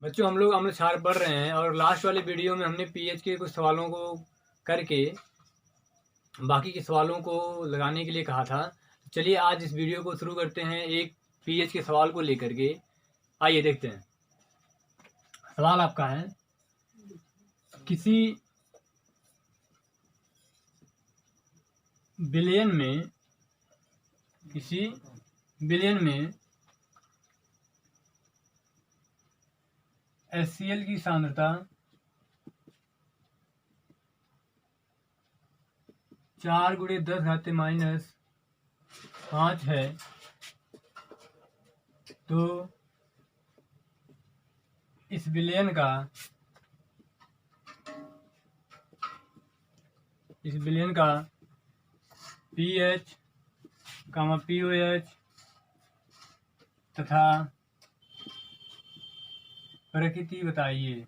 बच्चों हम लोग अम्ल क्षार पढ़ रहे हैं और लास्ट वाले वीडियो में हमने पीएच के कुछ सवालों को करके बाकी के सवालों को लगाने के लिए कहा था। चलिए आज इस वीडियो को शुरू करते हैं एक पीएच के सवाल को लेकर के। आइए देखते हैं। सवाल आपका है, किसी बिलियन में HCl की सांद्रता 4 × 10⁻⁵ है, तो इस बिलियन का पीएच, पीओएच तथा प्रकृति बताइए।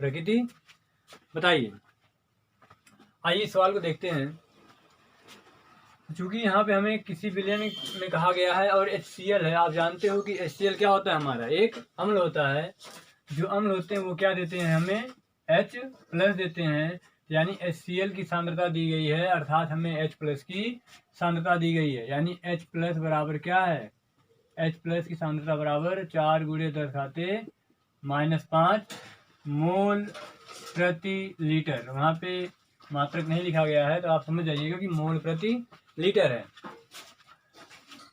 प्रकृति बताइए। आइए सवाल को देखते हैं। चूंकि यहाँ पे हमें किसी बिलियन में कहा गया है और HCl है। आप जानते हो कि HCl क्या होता है, हमारा एक अम्ल होता है। जो अम्ल होते हैं वो क्या देते हैं, हमें H+ देते हैं। यानी HCl की सांद्रता दी गई है, अर्थात हमें H+ की सांद्रता दी गई है। यानी H+ बराबर क्या है, H+ की सांद्रता बराबर 4 × 10⁻⁵ मोल प्रति लीटर। वहाँ पे मात्रक नहीं लिखा गया है तो आप समझ जाइएगा कि मोल प्रति लीटर है।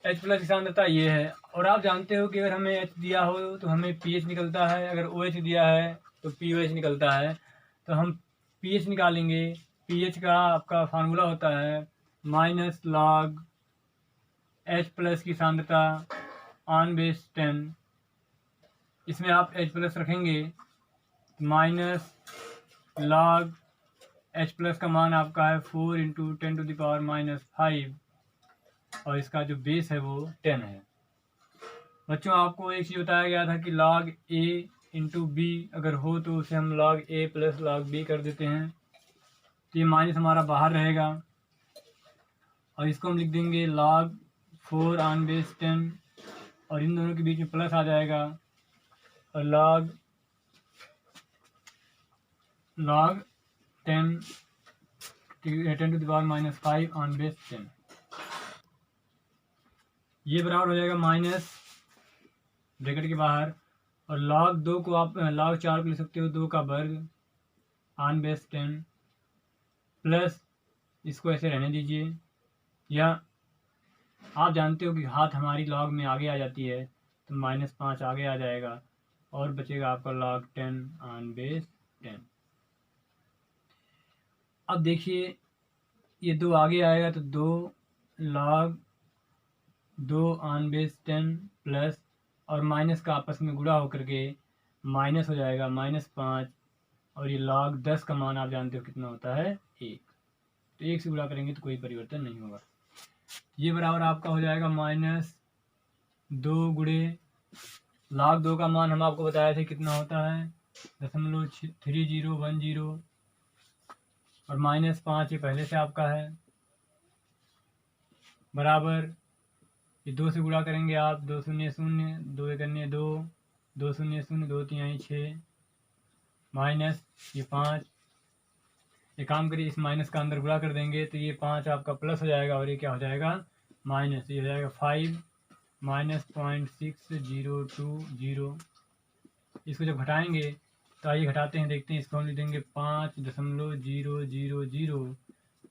H+ की सांद्रता ये है। और आप जानते हो कि अगर हमें H दिया हो तो हमें pH निकलता है, अगर OH दिया है तो POH निकलता है। तो हम pH निकालेंगे। pH का आपका फार्मूला होता है -log H+ की सांद्रता (/10). इसमें आप H+ रखेंगे, -log H+ का मान आपका है 4 × 10⁻⁵ और इसका जो बेस है वो 10 है। बच्चों आपको एक चीज़ बताया गया था कि log A × B अगर हो तो उसे हम log A + log B कर देते हैं। तो ये माइनस हमारा बाहर रहेगा और इसको हम लिख देंगे log 4/10 और इन दोनों के बीच में प्लस आ जाएगा और log 10⁻⁵/10 ये बराबर हो जाएगा माइनस ब्रैकेट के बाहर और log 2 को आप log 4 को लिख सकते हो 2 का वर्ग (/10) प्लस इसको ऐसे रहने दीजिए। या आप जानते हो कि हाथ हमारी log में आगे आ जाती है तो -5 आगे आ जाएगा और बचेगा आपका log 10/10। अब देखिए ये 2 आगे आएगा तो 2 log 2/10 प्लस और माइनस का आपस में गुणा होकर के माइनस हो जाएगा -5 और ये log 10 का मान आप जानते हो कितना होता है 1। तो 1 से गुणा करेंगे तो कोई परिवर्तन नहीं होगा। ये बराबर आपका हो जाएगा -2 × log 2 का मान हम आपको बताए थे कितना होता है 0.3010 और -5 ये पहले से आपका है बराबर ये 2 से गुणा करेंगे आप 2 0 0 2 1 2 2 0 0 2 3 6 माइनस ये 5। ये काम करिए इस माइनस का अंदर गुणा कर देंगे तो ये 5 आपका प्लस हो जाएगा और ये क्या हो जाएगा माइनस। ये हो जाएगा 5 -0.602। इसको जब घटाएंगे तो आइए घटाते हैं, देखते हैं। इसको हम लिख देंगे 5.000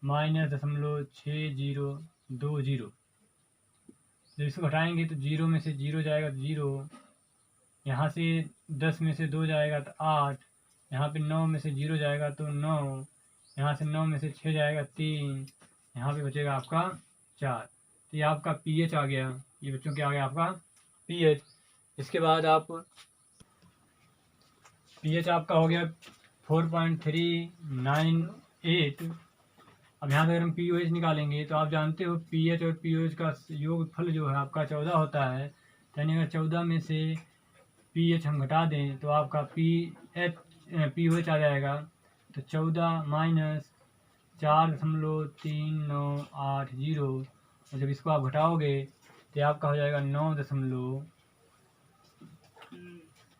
-0.6020। जब इसको घटाएंगे तो 0 में से 0 जाएगा तो 0, यहाँ से 10 में से 2 जाएगा तो 8, यहाँ पे 9 में से 0 जाएगा तो 9, यहाँ से 9 में से 6 जाएगा 3, यहाँ पे बचेगा आपका 4। तो ये आपका pH आ गया। ये बच्चों क्या आ गया आपका pH। इसके बाद आप pH आपका हो गया 4.398। अब यहाँ से अगर हम POH निकालेंगे तो आप जानते हो pH और POH का योगफल जो है आपका 14 होता है। यानी अगर 14 में से pH हम घटा दें तो आपका POH आ जाएगा। तो 14 माइनस 4.3980 और जब इसको आप घटाओगे तो ये आपका हो जाएगा 9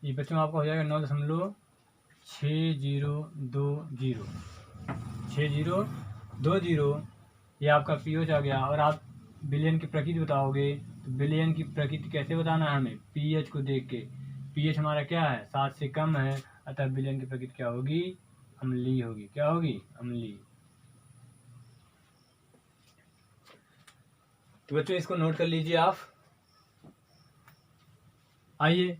ये बच्चों आपका हो जाएगा 9.6020 6020 ये आपका पीएच आ गया। और आप विलयन की प्रकृति बताओगे तो विलयन की प्रकृति कैसे बताना है हमें, पीएच को देख के। पीएच हमारा क्या है, 7 से कम है, अतः विलयन की प्रकृति क्या होगी, अम्लीय होगी। क्या होगी, अम्लीय। तो बच्चों इसको नोट कर लीजिए आप। आइए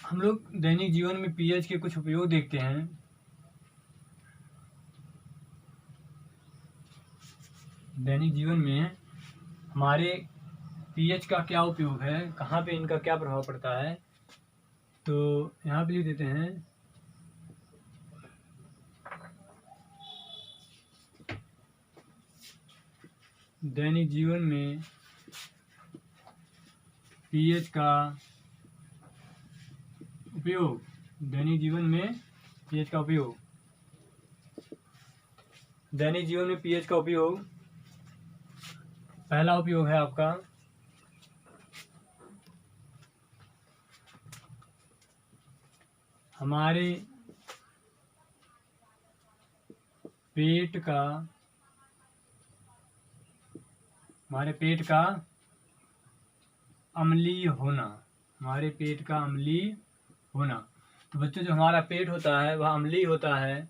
हम लोग दैनिक जीवन में पीएच के कुछ उपयोग देखते हैं। दैनिक जीवन में हमारे पीएच का क्या उपयोग है, कहाँ पे इनका क्या प्रभाव पड़ता है, तो यहाँ पे लिख देते हैं। दैनिक जीवन में पीएच का उपयोग, दैनिक जीवन में पीएच का उपयोग, दैनिक जीवन में पीएच का उपयोग। पहला उपयोग है आपका हमारे पेट का अम्लीय होना, हमारे पेट का अम्लीय होना। तो बच्चों जो हमारा पेट होता है वह अम्लीय होता है,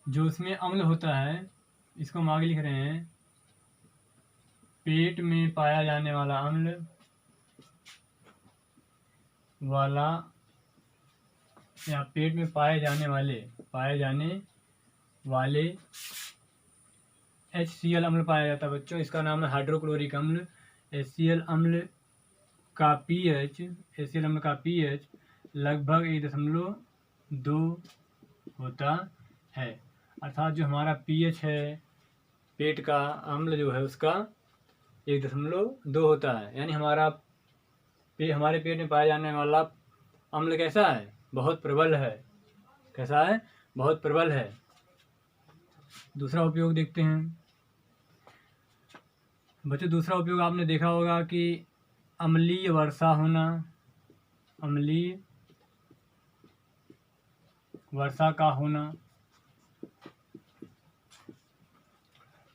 जो उसमें अम्ल होता है, इसको हम आगे लिख रहे हैं, पेट में पाया जाने वाला अम्ल वाला, या पेट में पाए जाने वाले HCl अम्ल पाया जाता है बच्चों, इसका नाम है हाइड्रोक्लोरिक अम्ल। HCl अम्ल का पीएच लगभग 1.2 होता है। अर्थात जो हमारा पीएच है पेट का अम्ल जो है उसका 1.2 होता है। यानी हमारे पेट में पाया जाने वाला अम्ल कैसा है, बहुत प्रबल है। कैसा है, बहुत प्रबल है। दूसरा उपयोग देखते हैं बच्चों। दूसरा उपयोग आपने देखा होगा कि अम्लीय वर्षा होना, अम्लीय वर्षा का होना।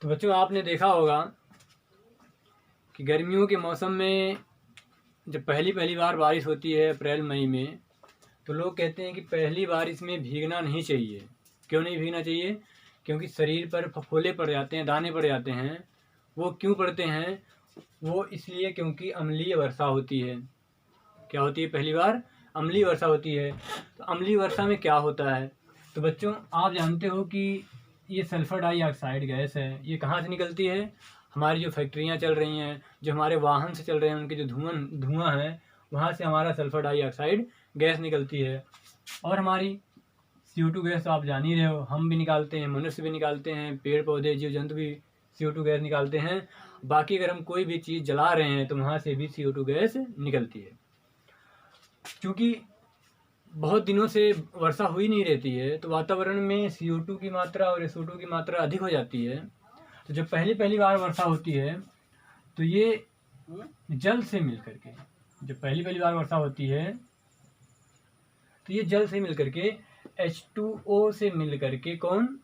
तो बच्चों आपने देखा होगा कि गर्मियों के मौसम में जब पहली बार बारिश होती है अप्रैल मई में, तो लोग कहते हैं कि पहली बारिश में भीगना नहीं चाहिए। क्यों नहीं भीगना चाहिए, क्योंकि शरीर पर फफोले पड़ जाते हैं, दाने पड़ जाते हैं। वो क्यों पड़ते हैं, वो इसलिए क्योंकि अम्लीय वर्षा होती है। क्या होती है, पहली बार अम्लीय वर्षा होती है। तो अम्लीय वर्षा में क्या होता है, तो बच्चों आप जानते हो कि ये सल्फर डाइऑक्साइड गैस है, ये कहाँ से निकलती है, हमारी जो फैक्ट्रियाँ चल रही हैं, जो हमारे वाहन से चल रहे हैं, उनके जो धुआं है, वहाँ से हमारा सल्फर डाइऑक्साइड गैस निकलती है। और हमारी CO2 गैस तो आप जान ही रहे हो, हम भी निकालते हैं, मनुष्य भी निकालते हैं, पेड़ पौधे जीव जंतु भी CO2 गैस निकालते हैं। बाकी अगर हम कोई भी चीज़ जला रहे हैं तो वहाँ से भी CO2 गैस निकलती है। क्योंकि बहुत दिनों से वर्षा हुई नहीं रहती है, तो वातावरण में CO2 की मात्रा और SO2 की मात्रा अधिक हो जाती है। तो जब पहली बार वर्षा होती है तो ये जल से मिल करके, जब पहली बार वर्षा होती है तो ये जल से मिल करके H2O से मिल करके कौन,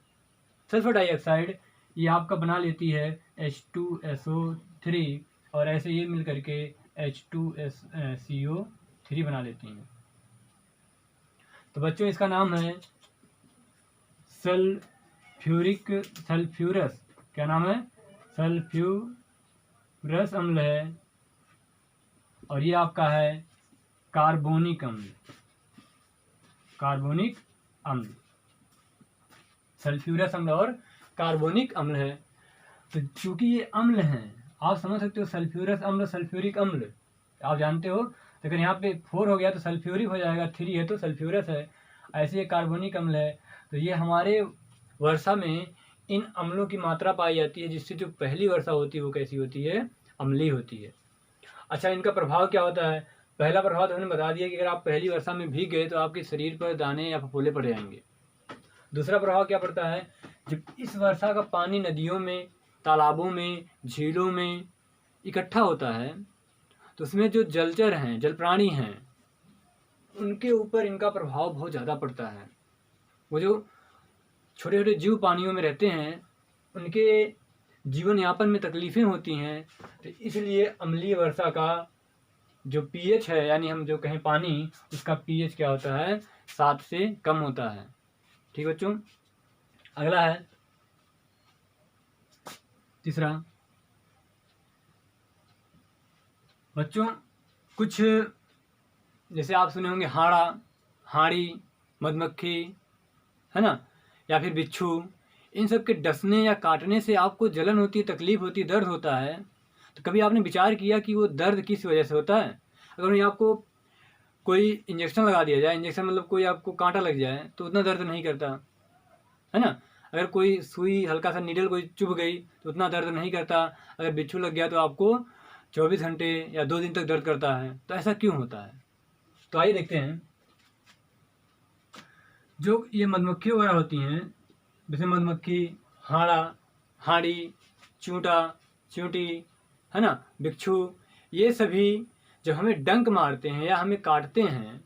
सल्फर डाइऑक्साइड, ये आपका बना लेती है H2SO3, और ऐसे ये मिल करके H2CO3 बना लेती हैं। तो बच्चों इसका नाम है सल्फ्यूरस, क्या नाम है, सल्फ्यूरस अम्ल है। और ये आपका है कार्बोनिक अम्ल, सल्फ्यूरस अम्ल और कार्बोनिक अम्ल है। तो चूंकि ये अम्ल हैं, आप समझ सकते हो सल्फ्यूरस अम्ल, सल्फ्यूरिक अम्ल आप जानते हो, तो अगर यहाँ पे 4 हो गया तो सल्फ्यूरिक हो जाएगा, 3 है तो सल्फ्यूरस है। ऐसे ये कार्बोनिक अम्ल है। तो ये हमारे वर्षा में इन अम्लों की मात्रा पाई जाती है, जिससे जो पहली वर्षा होती है वो कैसी होती है, अम्लीय होती है। अच्छा, इनका प्रभाव क्या होता है, पहला प्रभाव तो हमने बता दिया कि अगर आप पहली वर्षा में भीग गए तो आपके शरीर पर दाने या फफोले पड़ जाएंगे। दूसरा प्रभाव क्या पड़ता है, जब इस वर्षा का पानी नदियों में तालाबों में, झीलों में इकट्ठा होता है, तो उसमें जो जलचर हैं, जल प्राणी हैं, उनके ऊपर इनका प्रभाव बहुत ज़्यादा पड़ता है। वो जो छोटे छोटे जीव पानियों में रहते हैं, उनके जीवन यापन में तकलीफ़ें होती हैं। तो इसलिए अम्लीय वर्षा का जो पीएच है, यानी हम जो कहें पानी, उसका पीएच क्या होता है, 7 से कम होता है। ठीक बच्चों, अगला है तीसरा। बच्चों कुछ जैसे आप सुने होंगे हाड़ा, हाड़ी, मधुमक्खी, है ना, या फिर बिच्छू, इन सब के डसने या काटने से आपको जलन होती है, तकलीफ होती है, दर्द होता है। तो कभी आपने विचार किया कि वो दर्द किस वजह से होता है? अगर उन्हें आपको कोई इंजेक्शन लगा दिया जाए, इंजेक्शन मतलब कोई आपको कांटा लग जाए, तो उतना दर्द नहीं करता, है ना। अगर कोई सुई, हल्का सा नीडल कोई चुभ गई तो उतना दर्द नहीं करता। अगर बिच्छू लग गया तो आपको 24 घंटे या 2 दिन तक दर्द करता है। तो ऐसा क्यों होता है? तो आइए देखते हैं। जो ये मधुमक्खी वगैरह होती हैं, जैसे मधुमक्खी, हाड़ा, हाड़ी, चूंटा, चूंटी, है ना, बिच्छू, ये सभी जब हमें डंक मारते हैं या हमें काटते हैं,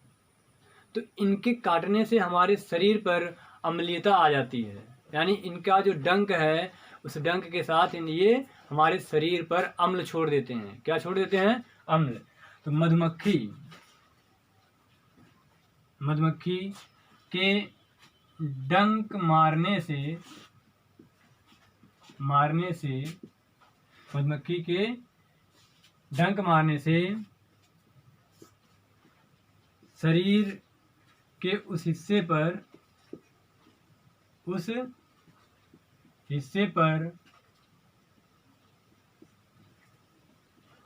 तो इनके काटने से हमारे शरीर पर अम्लीयता आ जाती है। यानी इनका जो डंक है, उस डंक के साथ ये हमारे शरीर पर अम्ल छोड़ देते हैं। क्या छोड़ देते हैं? अम्ल। तो मधुमक्खी के डंक मारने से मधुमक्खी के डंक मारने से शरीर के उस हिस्से पर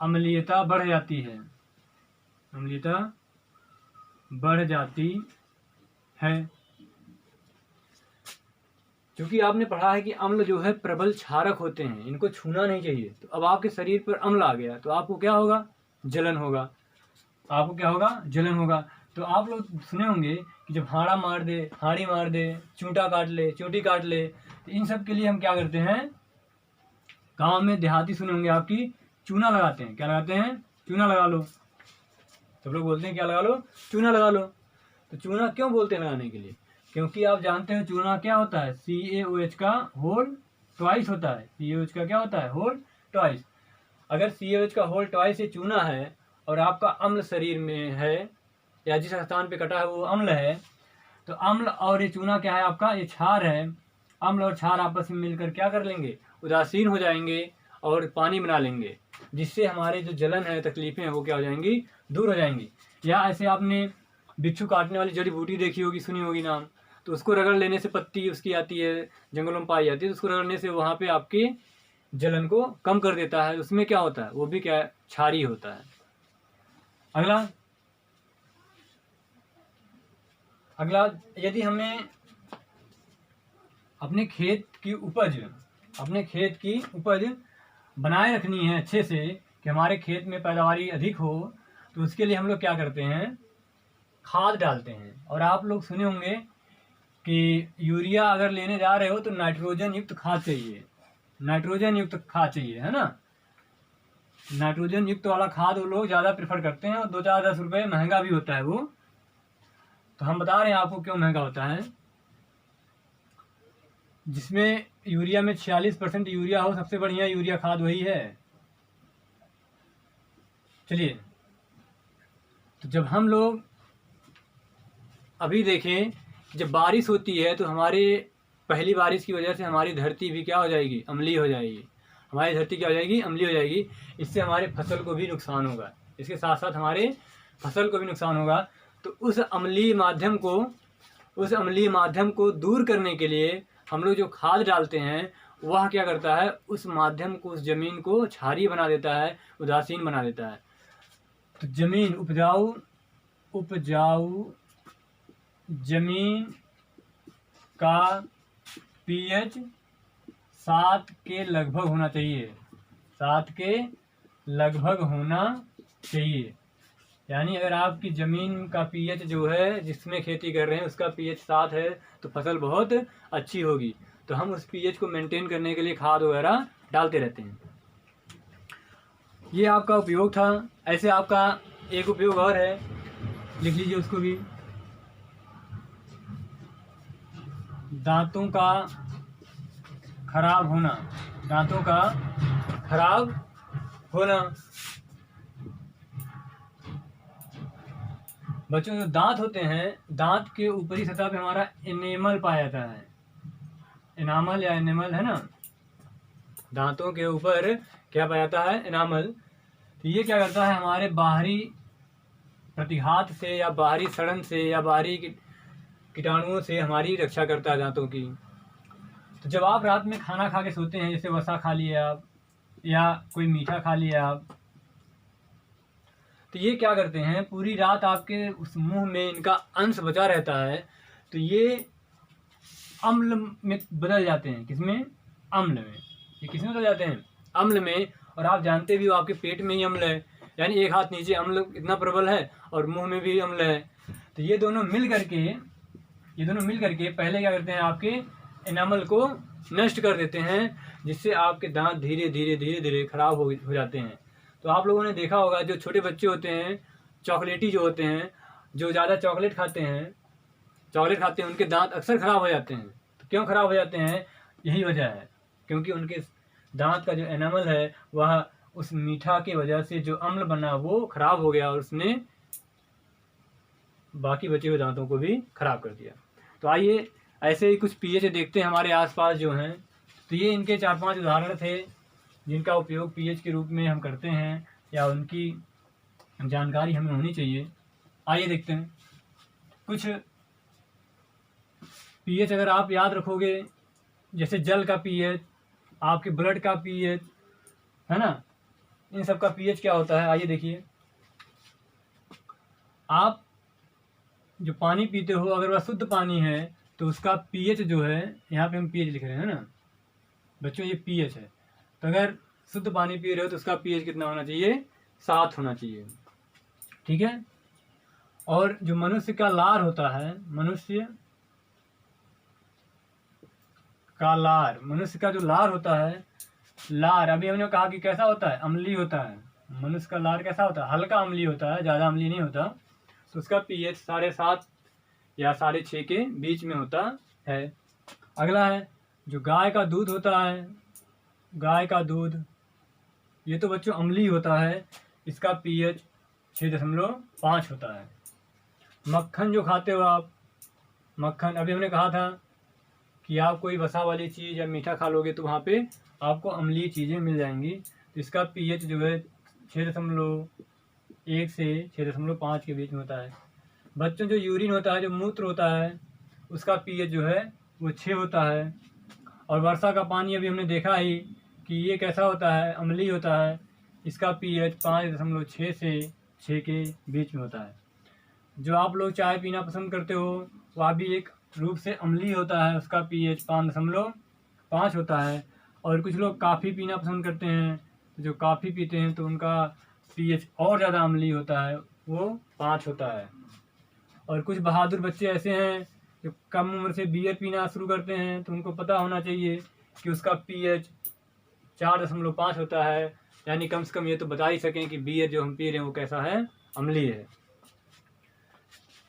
अम्लीयता बढ़ जाती है। क्योंकि आपने पढ़ा है कि अम्ल जो है प्रबल क्षारक होते हैं, इनको छूना नहीं चाहिए। तो अब आपके शरीर पर अम्ल आ गया तो आपको क्या होगा? जलन होगा। तो आप लोग सुने होंगे कि जब हाड़ी मार दे, चूंटा काट ले, चूंटी काट ले, तो इन सब के लिए हम क्या करते हैं? गांव में देहाती सुने होंगे आपकी, चूना लगाते हैं। क्या लगाते हैं? चूना लगा लो। सब लोग बोलते हैं क्या लगा लो? चूना लगा लो। तो चूना क्यों बोलते हैं लगाने के लिए? क्योंकि आप जानते हैं चूना क्या होता है? CaOH का होल ट्वाइस होता है। CaOH का क्या होता है? Whole twice. अगर CaOH का होल ट्वाइस ये चूना है और आपका अम्ल शरीर में है, या जिस स्थान पे कटा है वो अम्ल है, तो अम्ल और ये चूना क्या है आपका? ये क्षार है। अम्ल और क्षार आपस में मिलकर क्या कर लेंगे? उदासीन हो जाएंगे और पानी बना लेंगे, जिससे हमारे जो जलन है, तकलीफें हैं, वो क्या हो जाएंगी? दूर हो जाएंगी। या ऐसे आपने बिच्छू काटने वाली जड़ी बूटी देखी होगी, सुनी होगी नाम, तो उसको रगड़ लेने से, पत्ती उसकी आती है, जंगलों में पाई जाती है, तो उसको रगड़ने से वहाँ पे आपके जलन को कम कर देता है। उसमें क्या होता है? वो भी क्या है? क्षारीय होता है। अगला, यदि हमें अपने खेत की उपज बनाए रखनी है अच्छे से, कि हमारे खेत में पैदावारी अधिक हो, तो उसके लिए हम लोग क्या करते हैं? खाद डालते हैं। और आप लोग सुने होंगे कि यूरिया अगर लेने जा रहे हो तो नाइट्रोजन युक्त खाद चाहिए, है ना। नाइट्रोजन युक्त वाला खाद वो लोग ज़्यादा प्रेफर करते हैं, और 2-4-10 रुपये महंगा भी होता है वो। तो हम बता रहे हैं आपको क्यों महंगा होता है। जिसमें यूरिया में 46% यूरिया हो, सबसे बढ़िया यूरिया खाद वही है। चलिए, तो जब हम लोग अभी देखें, जब बारिश होती है तो हमारे पहली बारिश की वजह से हमारी धरती भी क्या हो जाएगी? अम्लीय हो जाएगी। हमारी धरती क्या हो जाएगी? अम्लीय हो जाएगी। इससे हमारे फसल को भी नुकसान होगा, इसके साथ साथ हमारे फसल को भी नुकसान होगा। तो उस अम्लीय माध्यम को दूर करने के लिए हम लोग जो खाद डालते हैं, वह क्या करता है? उस माध्यम को, उस जमीन को क्षारीय बना देता है, उदासीन बना देता है। तो जमीन उपजाऊ जमीन का पीएच 7 के लगभग होना चाहिए। यानी अगर आपकी ज़मीन का पीएच जो है, जिसमें खेती कर रहे हैं, उसका पीएच 7 है, तो फसल बहुत अच्छी होगी। तो हम उस पीएच को मेंटेन करने के लिए खाद वगैरह डालते रहते हैं। ये आपका उपयोग था। ऐसे आपका एक उपयोग और है, लिख लीजिए उसको भी। दांतों का खराब होना, दांतों का खराब होना। बच्चों जो दांत होते हैं, दांत के ऊपरी सतह पे हमारा एनेमल पाया जाता है। एनामल या एनेमल है ना, दांतों के ऊपर क्या पाया जाता है, एनामल। तो ये क्या करता है, हमारे बाहरी प्रतिघात से या बाहरी सड़न से या बाहरी कीटाणुओं से हमारी रक्षा करता है दांतों की। तो जब आप रात में खाना खा के सोते हैं, जैसे वसा खा लिया आप या कोई मीठा खा लिया आप, तो ये क्या करते हैं, पूरी रात आपके उस मुंह में इनका अंश बचा रहता है। तो ये अम्ल में बदल जाते हैं। किसमें, अम्ल में। ये किसमें बदल जाते हैं, अम्ल में। और आप जानते भी हो आपके पेट में ही अम्ल है, यानी एक हाथ नीचे अम्ल इतना प्रबल है और मुंह में भी अम्ल है। तो ये दोनों मिल करके पहले क्या करते हैं, आपके एनामल को नष्ट कर देते हैं, जिससे आपके दांत धीरे धीरे खराब हो जाते हैं। तो आप लोगों ने देखा होगा, जो छोटे बच्चे होते हैं, चॉकलेटी जो होते हैं, जो ज़्यादा चॉकलेट खाते हैं, उनके दांत अक्सर खराब हो जाते हैं। तो क्यों खराब हो जाते हैं, यही वजह है, क्योंकि उनके दांत का जो एनामल है वह उस मीठा की वजह से जो अम्ल बना वो खराब हो गया और उसने बाकी बचे हुए दांतों को भी खराब कर दिया। तो आइए ऐसे ही कुछ पीएच देखते हैं हमारे आसपास जो हैं। तो ये इनके 4-5 उदाहरण थे जिनका उपयोग पीएच के रूप में हम करते हैं या उनकी जानकारी हमें होनी चाहिए। आइए देखते हैं कुछ पीएच। अगर आप याद रखोगे, जैसे जल का पीएच, आपके ब्लड का पीएच, है ना, इन सब का पीएच क्या होता है, आइए देखिए। आप जो पानी पीते हो, अगर वह शुद्ध पानी है तो उसका पीएच जो है, यहाँ पे हम पीएच लिख रहे हैं ना बच्चों, ये पीएच है। तो अगर शुद्ध पानी पी रहे हो तो उसका पीएच कितना होना चाहिए, 7 होना चाहिए, ठीक है। और जो मनुष्य का लार होता है, मनुष्य का जो लार होता है, लार अभी हमने कहा कि कैसा होता है, अम्लीय होता है। मनुष्य का लार कैसा होता है, हल्का अम्लीय होता है, ज़्यादा अम्लीय नहीं होता। तो उसका पीएच 7.5 या 6.5 के बीच में होता है। अगला है जो गाय का दूध होता है, गाय का दूध, ये तो बच्चों अम्लीय होता है, इसका पीएच 6.5 होता है। मक्खन जो खाते हो आप, मक्खन अभी हमने कहा था कि आप कोई वसा वाली चीज़ या मीठा खा लोगे तो वहाँ पे आपको अम्लीय चीज़ें मिल जाएंगी। तो इसका पीएच जो है 6.1 से 6.5 के बीच में होता है। बच्चों जो यूरिन होता है, जो मूत्र होता है, उसका पीएच जो है वो 6 होता है। और वर्षा का पानी अभी हमने देखा ही कि ये कैसा होता है, अम्लीय होता है, इसका पीएच 5.6 से 6 के बीच में होता है। जो आप लोग चाय पीना पसंद करते हो वह भी एक रूप से अम्लीय होता है, उसका पीएच 5.5 होता है। और कुछ लोग काफ़ी पीना पसंद करते हैं, तो जो काफ़ी पीते हैं तो उनका पीएच और ज़्यादा अम्लीय होता है, वो 5 होता है। और कुछ बहादुर बच्चे ऐसे हैं जो कम उम्र से बियर पीना शुरू करते हैं, तो उनको पता होना चाहिए कि उसका पीएच 4.5 होता है। यानी कम से कम ये तो बता ही सकें कि बियर जो हम पी रहे हैं वो कैसा है, अम्लीय है।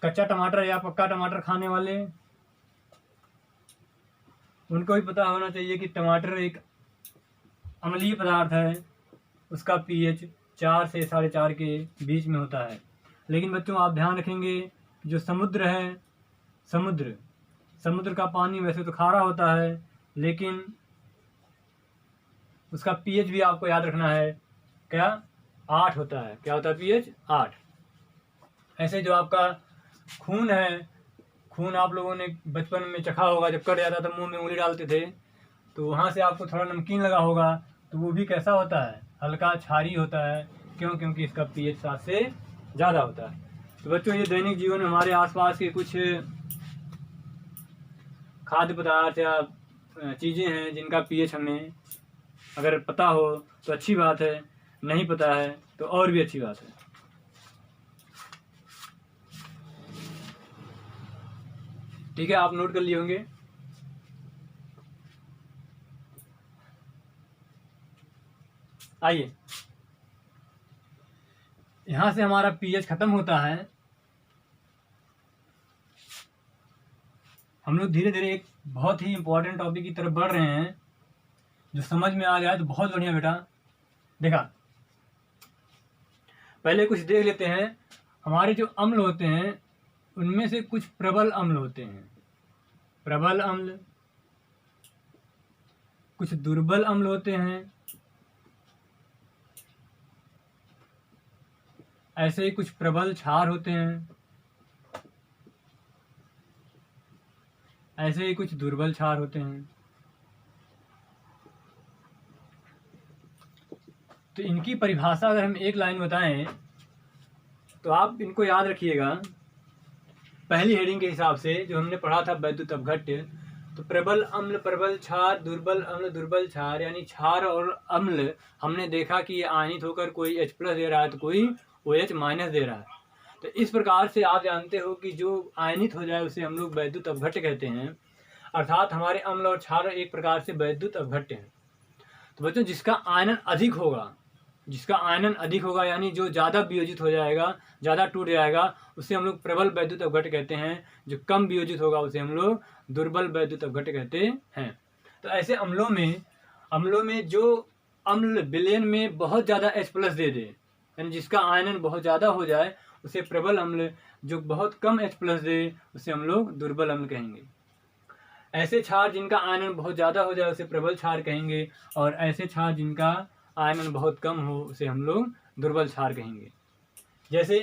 कच्चा टमाटर या पक्का टमाटर खाने वाले, उनको भी पता होना चाहिए कि टमाटर एक अम्लीय पदार्थ है, उसका पीएच 4 से 4.5 के बीच में होता है। लेकिन बच्चों आप ध्यान रखेंगे, जो समुद्र है, समुद्र का पानी वैसे तो खारा होता है, लेकिन उसका पीएच भी आपको याद रखना है, क्या, 8 होता है। क्या होता है, पीएच 8। ऐसे जो आपका खून है, खून आप लोगों ने बचपन में चखा होगा, जब कट जाता था मुंह में उंगली डालते थे तो वहाँ से आपको थोड़ा नमकीन लगा होगा, तो वो भी कैसा होता है, हल्का क्षारीय होता है। क्यों, क्योंकि इसका पीएच 7 से ज़्यादा होता है। तो बच्चों ये दैनिक जीवन में हमारे आसपास के कुछ खाद्य पदार्थ या चीज़ें हैं जिनका पीएच हमें अगर पता हो तो अच्छी बात है, नहीं पता है तो और भी अच्छी बात है। ठीक है, आप नोट कर लिए होंगे। आइए, यहाँ से हमारा पीएच खत्म होता है। हम लोग धीरे धीरे एक बहुत ही इंपॉर्टेंट टॉपिक की तरफ बढ़ रहे हैं। जो समझ में आ गया तो बहुत बढ़िया बेटा। देखा, पहले कुछ देख लेते हैं। हमारे जो अम्ल होते हैं उनमें से कुछ प्रबल अम्ल होते हैं, प्रबल अम्ल, कुछ दुर्बल अम्ल होते हैं, ऐसे ही कुछ प्रबल क्षार होते हैं, ऐसे ही कुछ दुर्बल क्षार होते हैं। तो इनकी परिभाषा अगर हम एक लाइन बताएं तो आप इनको याद रखिएगा। पहली हेडिंग के हिसाब से जो हमने पढ़ा था वैद्युत अपघट्य, तो प्रबल अम्ल, प्रबल क्षार, दुर्बल अम्ल, दुर्बल क्षार, यानी क्षार और अम्ल हमने देखा कि ये आयनित होकर कोई H+ दे रहा है तो कोई OH- दे रहा है। तो इस प्रकार से आप जानते हो कि जो आयनित हो जाए उसे हम लोग वैद्युत अपघट्य कहते हैं। अर्थात हमारे अम्ल और क्षार एक प्रकार से वैद्युत अपघट्य हैं। तो बच्चों, जिसका आयनन अधिक होगा, जिसका आयनन अधिक होगा यानी जो ज़्यादा वियोजित हो जाएगा, ज़्यादा टूट जाएगा, उसे हम लोग प्रबल वैद्युत अपघट्य कहते हैं। जो कम वियोजित होगा उसे हम लोग दुर्बल वैद्युत अपघट्य कहते हैं। तो ऐसे अम्लों में जो अम्ल विलयन में बहुत ज़्यादा H+ दे दे, यानी जिसका आयनन बहुत ज़्यादा हो जाए, उसे प्रबल अम्ल। जो बहुत कम H+ दे उसे हम लोग दुर्बल अम्ल कहेंगे। ऐसे क्षार जिनका आयनन बहुत ज़्यादा हो जाए उसे प्रबल क्षार कहेंगे, और ऐसे क्षार जिनका आयनन बहुत कम हो उसे हम लोग दुर्बल क्षार कहेंगे। जैसे,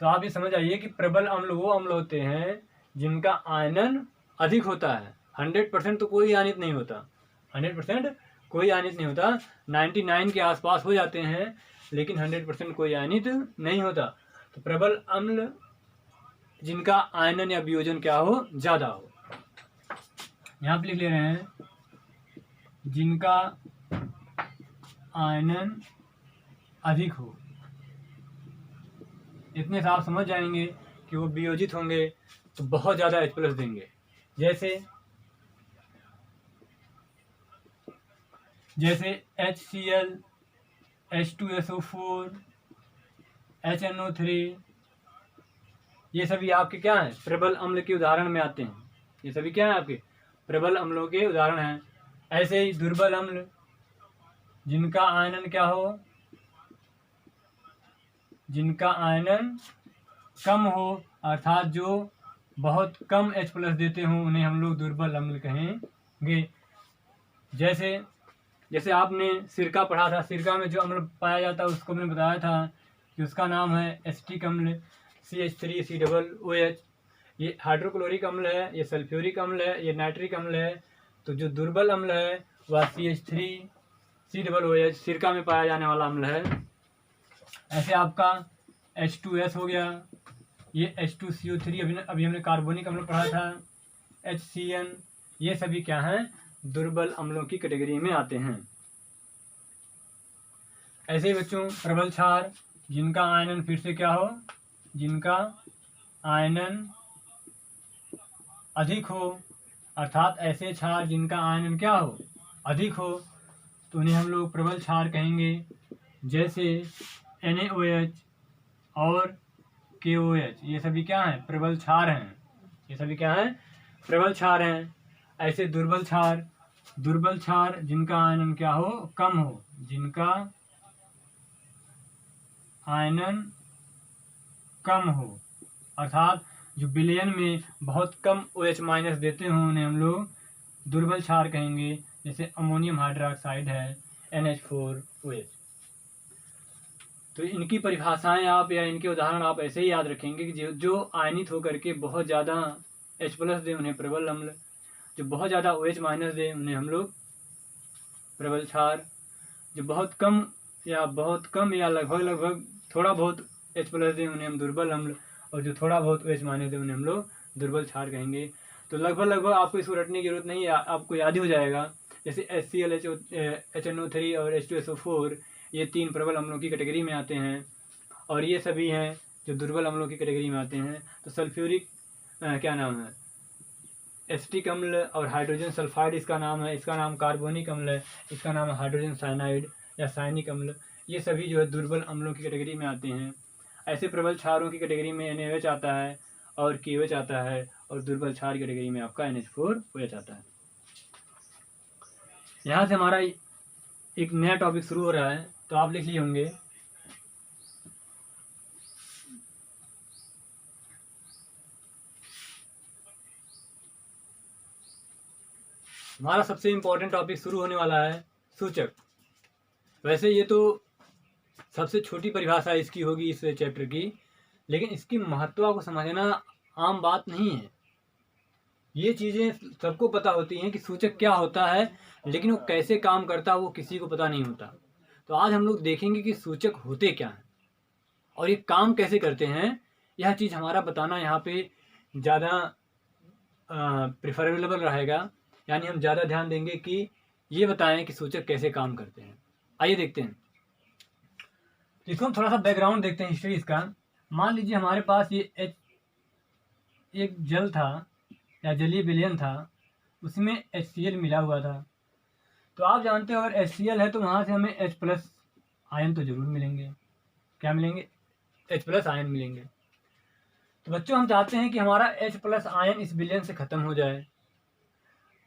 तो आप ये समझ आइए कि प्रबल अम्ल वो अम्ल होते हैं जिनका आयनन अधिक होता है। 100% तो कोई आयनित नहीं होता, 100% कोई आयनित नहीं होता, 99 के आसपास हो जाते हैं, लेकिन 100% कोई आयनित नहीं होता। तो प्रबल अम्ल जिनका आयनन या वियोजन क्या हो, ज़्यादा हो। यहाँ पे लिख ले रहे हैं, जिनका आयनन अधिक हो। इतने से आप समझ जाएंगे कि वो वियोजित होंगे तो बहुत ज़्यादा H+ देंगे। जैसे HCl, H2SO4, HNO3, ये सभी आपके क्या हैं, प्रबल अम्ल के उदाहरण में आते हैं। ये सभी क्या हैं, आपके प्रबल अम्लों के उदाहरण हैं। ऐसे ही दुर्बल अम्ल जिनका आयनन क्या हो, जिनका आयनन कम हो, अर्थात जो बहुत कम H+ देते हों, उन्हें हम लोग दुर्बल अम्ल कहेंगे। जैसे आपने सिरका पढ़ा था, सिरका में जो अम्ल पाया जाता है उसको मैंने बताया था कि उसका नाम है एसिटिक अम्ल, CH3COOH। ये हाइड्रोक्लोरिक अम्ल है, ये सल्फ्यूरिक अम्ल है, ये नाइट्रिक अम्ल है। तो जो दुर्बल अम्ल है वह CH3COOH सिरका में पाया जाने वाला अम्ल है। ऐसे आपका H2S हो गया, ये H2CO3, अभी हमने कार्बोनिक अम्ल पढ़ा था, HCN, ये सभी क्या हैं, दुर्बल अम्लों की कैटेगरी में आते हैं। ऐसे ही बच्चों, प्रबल क्षार जिनका आयनन फिर से क्या हो, जिनका आयनन अधिक हो, अर्थात ऐसे क्षार जिनका आयनन क्या हो, अधिक हो, तो उन्हें हम लोग प्रबल क्षार कहेंगे। जैसे NaOH और KOH, ये सभी क्या हैं, प्रबल क्षार हैं। ये सभी क्या हैं, प्रबल क्षार हैं। ऐसे दुर्बल क्षार जिनका आयनन क्या हो, कम हो, जिनका आयनन कम हो, अर्थात जो विलयन में बहुत कम OH- देते हों, उन्हें हम लोग दुर्बल क्षार कहेंगे। जैसे अमोनियम हाइड्रोक्साइड है, NH4OH। तो इनकी परिभाषाएं आप या इनके उदाहरण आप ऐसे ही याद रखेंगे कि जो आयनित होकर के बहुत ज़्यादा H+ दे उन्हें प्रबल अम्ल, जो बहुत ज़्यादा OH- दे उन्हें हम लोग प्रबल क्षार, जो बहुत कम या लगभग थोड़ा बहुत H+ दे उन्हें हम दुर्बल अम्ल, और जो थोड़ा बहुत OH- दे उन्हें हम लोग दुर्बल क्षार कहेंगे। तो लगभग आपको इसको रटने की जरूरत नहीं है, आपको याद ही हो जाएगा। जैसे HCl, HNO3 और H2SO4, ये 3 प्रबल अम्लों की कैटेगरी में आते हैं, और ये सभी हैं जो दुर्बल अम्लों की कैटेगरी में आते हैं। तो सल्फ्यूरिक क्या नाम है, एसिटिक अम्ल, और हाइड्रोजन सल्फाइड इसका नाम है, इसका नाम कार्बोनिक अम्ल है, इसका नाम है हाइड्रोजन साइनाइड। या सायनिक अम्ल, ये सभी जो है दुर्बल अम्लों की कैटेगरी में आते हैं। ऐसे प्रबल क्षारों की कैटेगरी में NaOH आता है और KOH आता है, और दुर्बल क्षार कैटेगरी में आपका NH4OH आता है। यहाँ से हमारा एक नया टॉपिक शुरू हो रहा है, तो आप लिख लिए होंगे हमारा सबसे इम्पोर्टेंट टॉपिक शुरू होने वाला है सूचक। वैसे ये तो सबसे छोटी परिभाषा इसकी होगी इस चैप्टर की, लेकिन इसकी महत्व को समझना आम बात नहीं है। ये चीज़ें सबको पता होती हैं कि सूचक क्या होता है, लेकिन वो कैसे काम करता है वो किसी को पता नहीं होता। तो आज हम लोग देखेंगे कि सूचक होते क्या हैं और ये काम कैसे करते हैं। यह चीज़ हमारा बताना यहाँ पे ज़्यादा प्रिफरेबल रहेगा, यानी हम ज़्यादा ध्यान देंगे कि ये बताएं कि सूचक कैसे काम करते हैं। आइए देखते हैं। तो इसको हम थोड़ा सा बैकग्राउंड देखते हैं, हिस्ट्री इसका। मान लीजिए हमारे पास ये एक जल था या जलीय विलयन था, उसमें HCl मिला हुआ था। तो आप जानते हो अगर HCl है तो वहाँ से हमें H+ आयन तो जरूर मिलेंगे। क्या मिलेंगे? H+ आयन मिलेंगे। तो बच्चों हम चाहते हैं कि हमारा H+ आयन इस विलयन से ख़त्म हो जाए।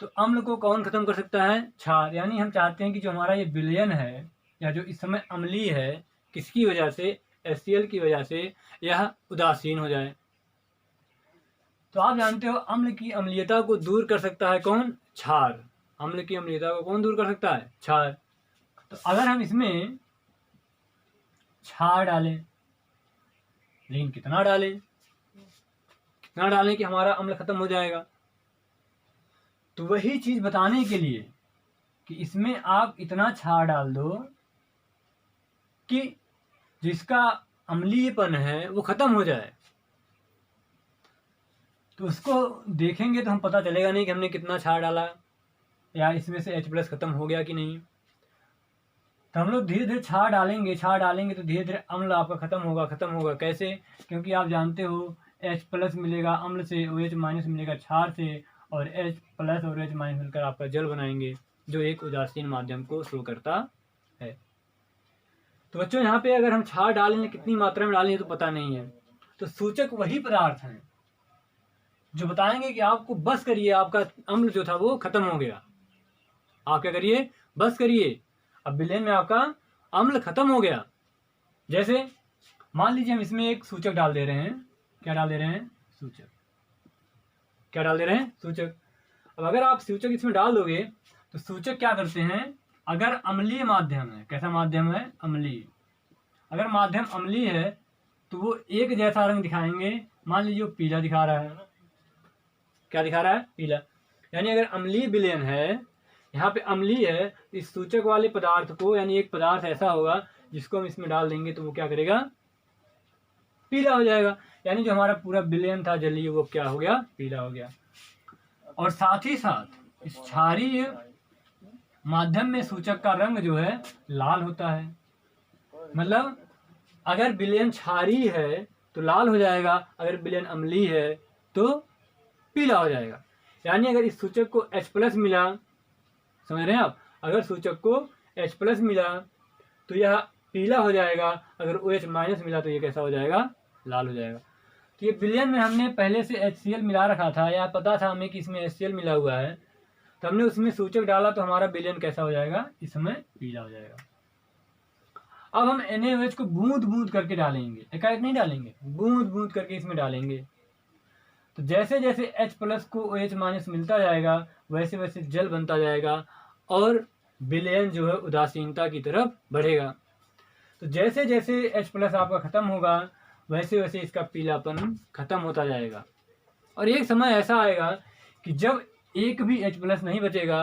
तो अम्ल को कौन ख़त्म कर सकता है? क्षार। यानी हम चाहते हैं कि जो हमारा ये विलयन है या जो इस समय अम्लीय है, किसकी वजह से? HCl की वजह से यह उदासीन हो जाए। तो आप जानते हो अम्ल की अम्लीयता को दूर कर सकता है कौन? क्षार। अम्ल की अम्लीयता को कौन दूर कर सकता है? क्षार। तो अगर हम इसमें क्षार डालें, लेकिन कितना डालें? कितना डालें कि हमारा अम्ल खत्म हो जाएगा? तो वही चीज बताने के लिए कि इसमें आप इतना क्षार डाल दो कि जिसका अम्लीयपन है वो खत्म हो जाए। तो उसको देखेंगे तो हम पता चलेगा नहीं कि हमने कितना क्षार डाला या इसमें से H+ खत्म हो गया कि नहीं। तो हम लोग धीरे धीरे क्षार डालेंगे तो धीरे धीरे अम्ल आपका खत्म होगा। कैसे? क्योंकि आप जानते हो H+ मिलेगा अम्ल से, OH- मिलेगा क्षार से, और H+ और OH- मिलकर आपका जल बनाएंगे, जो एक उदासीन माध्यम को शो करता है। तो बच्चों यहाँ पे अगर हम क्षार डालेंगे, कितनी मात्रा में डालेंगे तो पता नहीं है। तो सूचक वही पदार्थ हैं जो बताएंगे कि आपको बस करिए, आपका अम्ल जो था वो खत्म हो गया। आप क्या करिए? बस करिए, अब विलयन में आपका अम्ल खत्म हो गया। जैसे मान लीजिए हम इसमें एक सूचक डाल दे रहे हैं। क्या डाल दे रहे हैं? सूचक। क्या डाल दे रहे हैं? सूचक। अब अगर आप सूचक इसमें डाल दोगे तो सूचक क्या करते हैं? अगर अम्लीय माध्यम है, कैसा माध्यम है? अम्लीय। अगर माध्यम अम्लीय है तो वो एक जैसा रंग दिखाएंगे। मान लीजिए वो पीला दिखा रहा है। क्या दिखा रहा है? पीला। यानी अगर अम्लीय विलयन है, यहाँ पे अम्लीय है, इस सूचक वाले पदार्थ को, यानी एक पदार्थ ऐसा होगा जिसको हम इसमें डाल देंगे तो वो क्या करेगा? पीला हो जाएगा। यानी जो हमारा पूरा विलयन था जलीय वो क्या हो गया? पीला हो गया। और साथ ही साथ इस क्षारीय माध्यम में सूचक का रंग जो है लाल होता है। मतलब अगर विलयन क्षारीय है तो लाल हो जाएगा, अगर विलयन अम्लीय है तो पीला हो जाएगा। यानी अगर इस सूचक को H+ मिला, समझ रहे हैं आप? अगर सूचक को H+ मिला तो यह पीला हो जाएगा, अगर OH- मिला तो ये कैसा हो जाएगा? लाल हो जाएगा। तो ये विलयन में हमने पहले से HCl मिला रखा था, या पता था हमें कि इसमें HCl मिला हुआ है, तो हमने उसमें सूचक डाला तो हमारा विलयन कैसा हो जाएगा? इस समय पीला हो जाएगा। अब हम NaOH को बूंद बूंद करके डालेंगे, एकाएक नहीं डालेंगे, बूंद बूंद करके इसमें डालेंगे। तो जैसे जैसे H+ को OH- मिलता जाएगा वैसे वैसे जल बनता जाएगा और विलयन जो है उदासीनता की तरफ बढ़ेगा। तो जैसे जैसे H+ आपका खत्म होगा वैसे वैसे इसका पीलापन खत्म होता जाएगा। और एक समय ऐसा आएगा कि जब एक भी H+ नहीं बचेगा,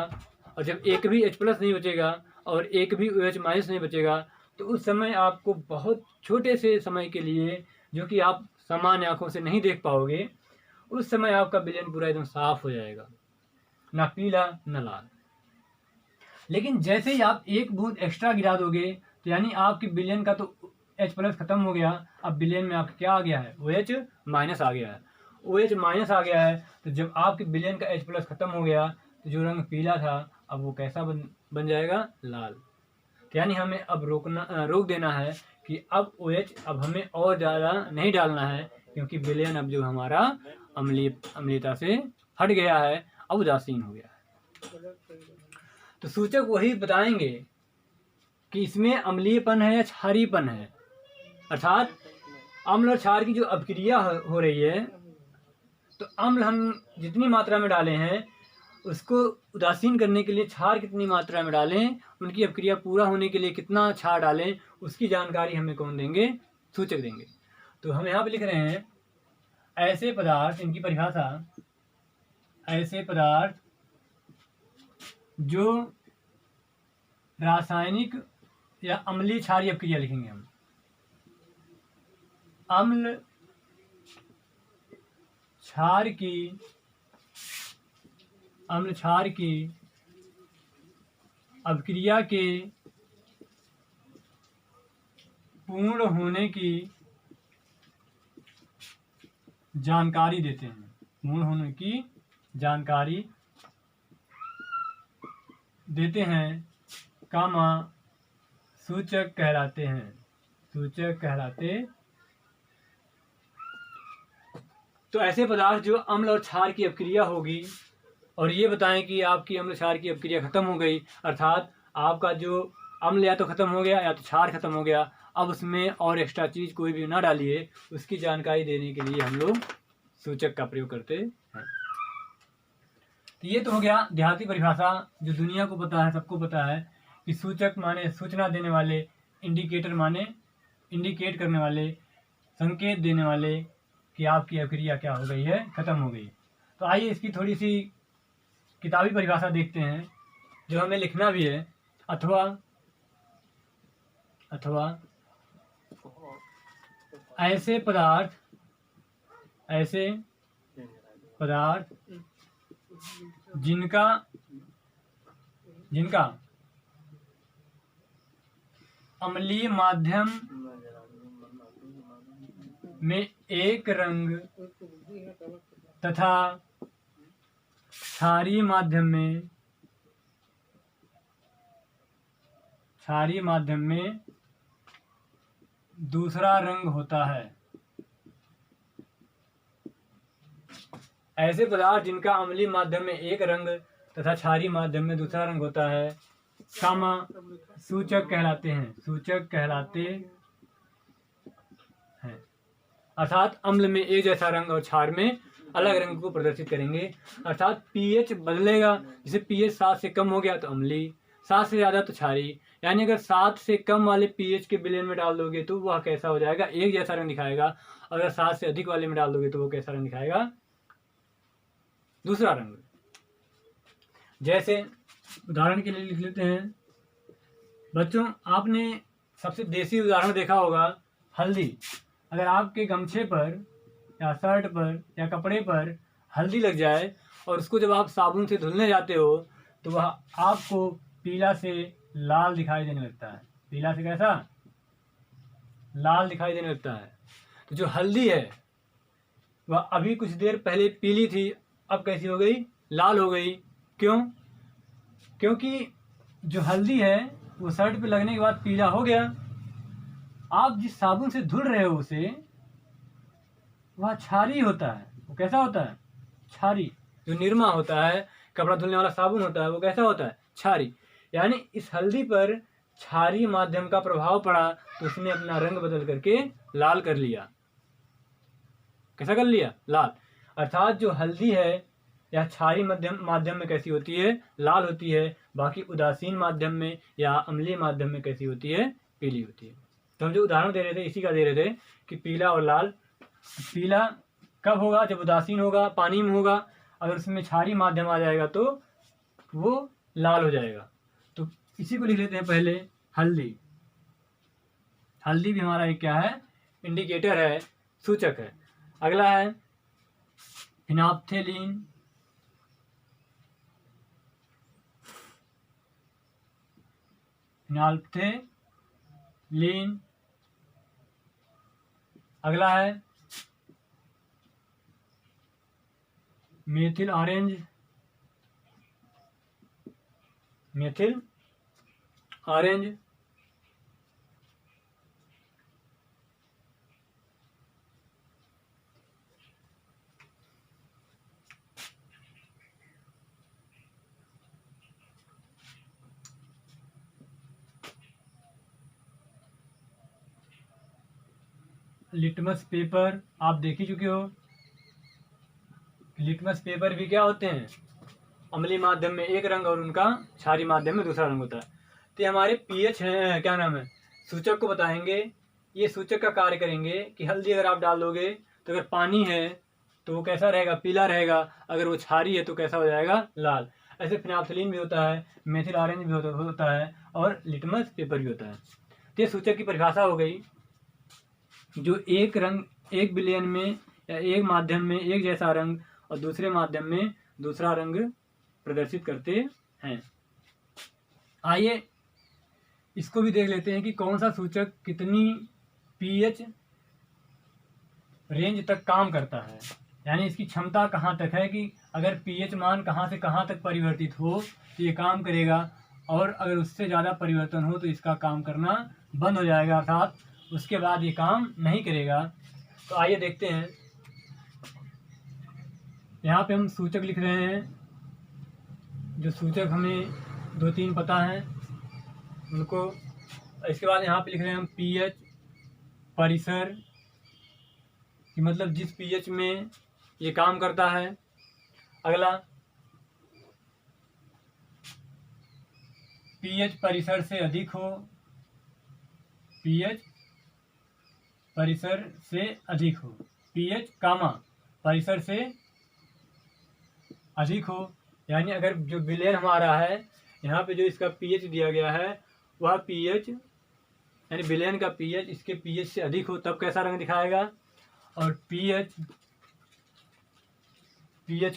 और जब एक भी H+ नहीं बचेगा और एक भी OH- नहीं बचेगा, तो उस समय आपको बहुत छोटे से समय के लिए, जो कि आप सामान्य आंखों से नहीं देख पाओगे, उस समय आपका विलयन पूरा एकदम साफ हो जाएगा, ना पीला ना लाल। लेकिन जैसे ही आप एक बूंद एक्स्ट्रा गिरा दोगे तो यानी आपके विलयन का तो H+ खत्म हो गया, अब विलयन में आपका क्या आ गया है? OH- आ गया है। OH- आ गया है तो जब आपके विलयन का H+ खत्म हो गया तो जो रंग पीला था अब वो कैसा बन जाएगा? लाल। तो यानी हमें अब रोक देना है कि अब OH अब हमें और ज़्यादा नहीं डालना है, क्योंकि विलयन अब जो हमारा अम्लीयता से हट गया है, अब उदासीन हो गया है। तो सूचक वही बताएंगे कि इसमें अम्लीयपन है या क्षारीयपन है, अर्थात अम्ल और क्षार की जो अभिक्रिया हो रही है, तो अम्ल हम जितनी मात्रा में डाले हैं उसको उदासीन करने के लिए क्षार कितनी मात्रा में डालें, उनकी अभिक्रिया पूरा होने के लिए कितना क्षार डालें, उसकी जानकारी हमें कौन देंगे? सूचक देंगे। तो हम यहाँ पे लिख रहे हैं ऐसे पदार्थ, इनकी परिभाषा, ऐसे पदार्थ जो रासायनिक या अम्लीय क्षारीय अभिक्रिया लिखेंगे हम, अम्ल क्षार की अभिक्रिया के पूर्ण होने की जानकारी देते हैं, पूर्ण होने की जानकारी देते हैं, कामा सूचक कहलाते हैं, सूचक कहलाते। तो ऐसे पदार्थ जो अम्ल और क्षार की अभिक्रिया होगी और ये बताएं कि आपकी अम्ल क्षार की अभिक्रिया खत्म हो गई, अर्थात आपका जो अम्ल या तो खत्म हो गया या तो क्षार खत्म हो गया, अब उसमें और एक्स्ट्रा चीज कोई भी ना डालिए, उसकी जानकारी देने के लिए हम लोग सूचक का प्रयोग करते हैं। तो ये तो हो गया देहाती परिभाषा, जो दुनिया को पता है, सबको पता है कि सूचक माने सूचना देने वाले, इंडिकेटर माने इंडिकेट करने वाले, संकेत देने वाले कि आपकी अभिक्रिया क्या हो गई है, खत्म हो गई। तो आइए इसकी थोड़ी सी किताबी परिभाषा देखते हैं, जो हमें लिखना भी है, अथवा ऐसे पदार्थ जिनका अम्लीय माध्यम में एक रंग तथा क्षारीय माध्यम में दूसरा रंग होता है। ऐसे पदार्थ जिनका अम्लीय माध्यम में एक रंग तथा क्षारीय माध्यम में दूसरा रंग होता है, कामा सूचक कहलाते हैं, सूचक कहलाते हैं, अर्थात अम्ल में एक जैसा रंग और क्षार में अलग रंग को प्रदर्शित करेंगे। अर्थात पीएच बदलेगा, जैसे पीएच 7 से कम हो गया तो अम्लीय, 7 से ज़्यादा तो क्षारीय। यानी अगर 7 से कम वाले पीएच के विलयन में डाल दोगे तो वह कैसा हो जाएगा? एक जैसा रंग दिखाएगा। अगर 7 से अधिक वाले में डाल दोगे तो वो कैसा रंग दिखाएगा? दूसरा रंग। जैसे उदाहरण के लिए लिख लेते हैं बच्चों, आपने सबसे देसी उदाहरण देखा होगा, हल्दी। अगर आपके गमछे पर या शर्ट पर या कपड़े पर हल्दी लग जाए और उसको जब आप साबुन से धुलने जाते हो तो वह आपको पीला से लाल दिखाई देने लगता है। पीला से कैसा? लाल दिखाई देने लगता है। तो जो हल्दी है वह अभी कुछ देर पहले पीली थी, अब कैसी हो गई? लाल हो गई। क्यों? क्योंकि जो हल्दी है वो शर्ट पे लगने के बाद पीला हो गया। आप जिस साबुन से धुल रहे हो उसे, वह क्षारीय होता है। वो कैसा होता है? क्षारीय। जो निरमा होता है, कपड़ा धुलने वाला साबुन होता है, वो कैसा होता है? क्षारीय। यानी इस हल्दी पर क्षारीय माध्यम का प्रभाव पड़ा तो उसने अपना रंग बदल करके लाल कर लिया। कैसा कर लिया? लाल। अर्थात जो हल्दी है या क्षारीय माध्यम में कैसी होती है? लाल होती है। बाकी उदासीन माध्यम में या अम्लीय माध्यम में कैसी होती है? पीली होती है। तो हम जो उदाहरण दे रहे थे इसी का दे रहे थे कि पीला और लाल। पीला कब होगा? जब उदासीन होगा, पानी में होगा। अगर उसमें क्षारीय माध्यम आ जाएगा तो वो लाल हो जाएगा। तो इसी को लिख लेते हैं पहले, हल्दी। हल्दी भी हमारा एक क्या है? इंडिकेटर है, सूचक है। अगला है फिनाप्थेलीन। फिनाप्थेलीन। अगला है methyl orange. Methyl orange. Litmus paper आप देख ही चुके हो। लिटमस पेपर भी क्या होते हैं, अम्लीय माध्यम में एक रंग और उनका क्षारीय माध्यम में दूसरा रंग होता है। तो ये हमारे पीएच है, क्या नाम है, सूचक को बताएंगे। ये सूचक का कार्य करेंगे कि हल्दी अगर आप डाल दोगे तो अगर पानी है तो वो कैसा रहेगा, पीला रहेगा। अगर वो क्षारीय है तो कैसा हो जाएगा, लाल। ऐसे फिनाप्थलीन भी होता है, मेथिल ऑरेंज भी होता है और लिटमस पेपर भी होता है। तो ये सूचक की परिभाषा हो गई। जो एक रंग, एक विलयन में या एक माध्यम में एक जैसा रंग और दूसरे माध्यम में दूसरा रंग प्रदर्शित करते हैं। आइए इसको भी देख लेते हैं कि कौन सा सूचक कितनी पीएच रेंज तक काम करता है, यानी इसकी क्षमता कहाँ तक है कि अगर पीएच मान कहाँ से कहाँ तक परिवर्तित हो तो ये काम करेगा, और अगर उससे ज़्यादा परिवर्तन हो तो इसका काम करना बंद हो जाएगा, अर्थात उसके बाद ये काम नहीं करेगा। तो आइए देखते हैं। यहाँ पे हम सूचक लिख रहे हैं। जो सूचक हमें 2-3 पता है उनको। इसके बाद यहाँ पे लिख रहे हैं हम पीएच परिसर, कि मतलब जिस पीएच में ये काम करता है। अगला पीएच परिसर से अधिक हो, पीएच परिसर से अधिक हो, पीएच कामा परिसर से अधिक हो। यानी अगर जो विलयन हमारा है, यहाँ पे जो इसका पीएच दिया गया है वह पीएच, यानी विलयन का पीएच इसके पीएच से अधिक हो तब कैसा रंग दिखाएगा। और पीएच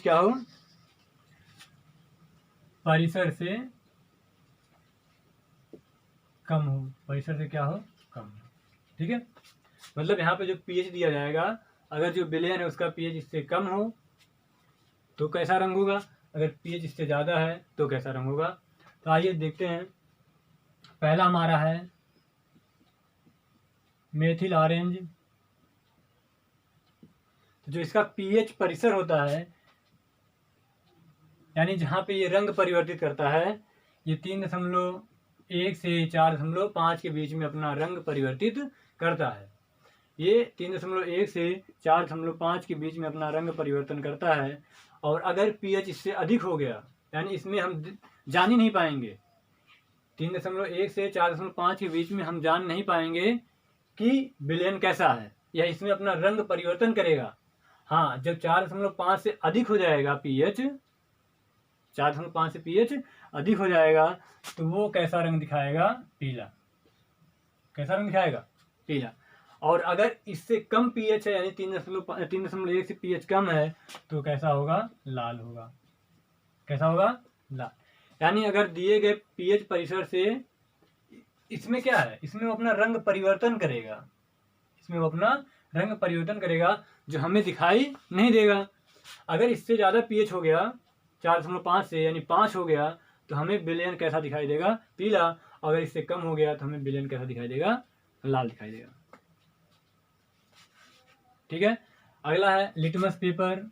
क्या हो, परिसर से कम हो, परिसर से क्या हो, कम हो। ठीक है, मतलब यहाँ पे जो पीएच दिया जाएगा, अगर जो विलयन है उसका पीएच इससे कम हो तो कैसा रंग होगा, अगर पीएच इससे ज़्यादा है तो कैसा रंग होगा। तो आइए देखते हैं। पहला हमारा है मेथिल ऑरेंज। तो जो इसका पीएच परिसर होता है, यानी जहाँ पे ये रंग परिवर्तित करता है, ये 3.1 से 4.5 के बीच में अपना रंग परिवर्तित करता है। ये 3.1 से 4.5 के बीच में अपना रंग परिवर्तन करता है। और अगर पीएच इससे अधिक हो गया, यानी इसमें हम जान ही नहीं पाएंगे, 3.1 से 4.5 के बीच में हम जान नहीं पाएंगे कि विलयन कैसा है या इसमें अपना रंग परिवर्तन करेगा। हाँ, जब 4.5 से अधिक हो जाएगा पीएच, 4.5 से पीएच अधिक हो जाएगा तो वो कैसा रंग दिखाएगा, पीला। कैसा रंग दिखाएगा, पीला। और अगर इससे कम पीएच है, यानी 3.1 से पीएच कम है तो कैसा होगा, लाल होगा। कैसा होगा, लाल। यानी अगर दिए गए पीएच परिसर से, इसमें क्या है, इसमें वो अपना रंग परिवर्तन करेगा, इसमें वो अपना रंग परिवर्तन करेगा जो हमें दिखाई नहीं देगा। अगर इससे ज़्यादा पीएच हो गया 4.5 से, यानी 5 हो गया, तो हमें विलयन कैसा दिखाई देगा, पीला। अगर इससे कम हो गया तो हमें विलयन कैसा दिखाई देगा, लाल दिखाई देगा। ठीक है, अगला है लिटमस पेपर।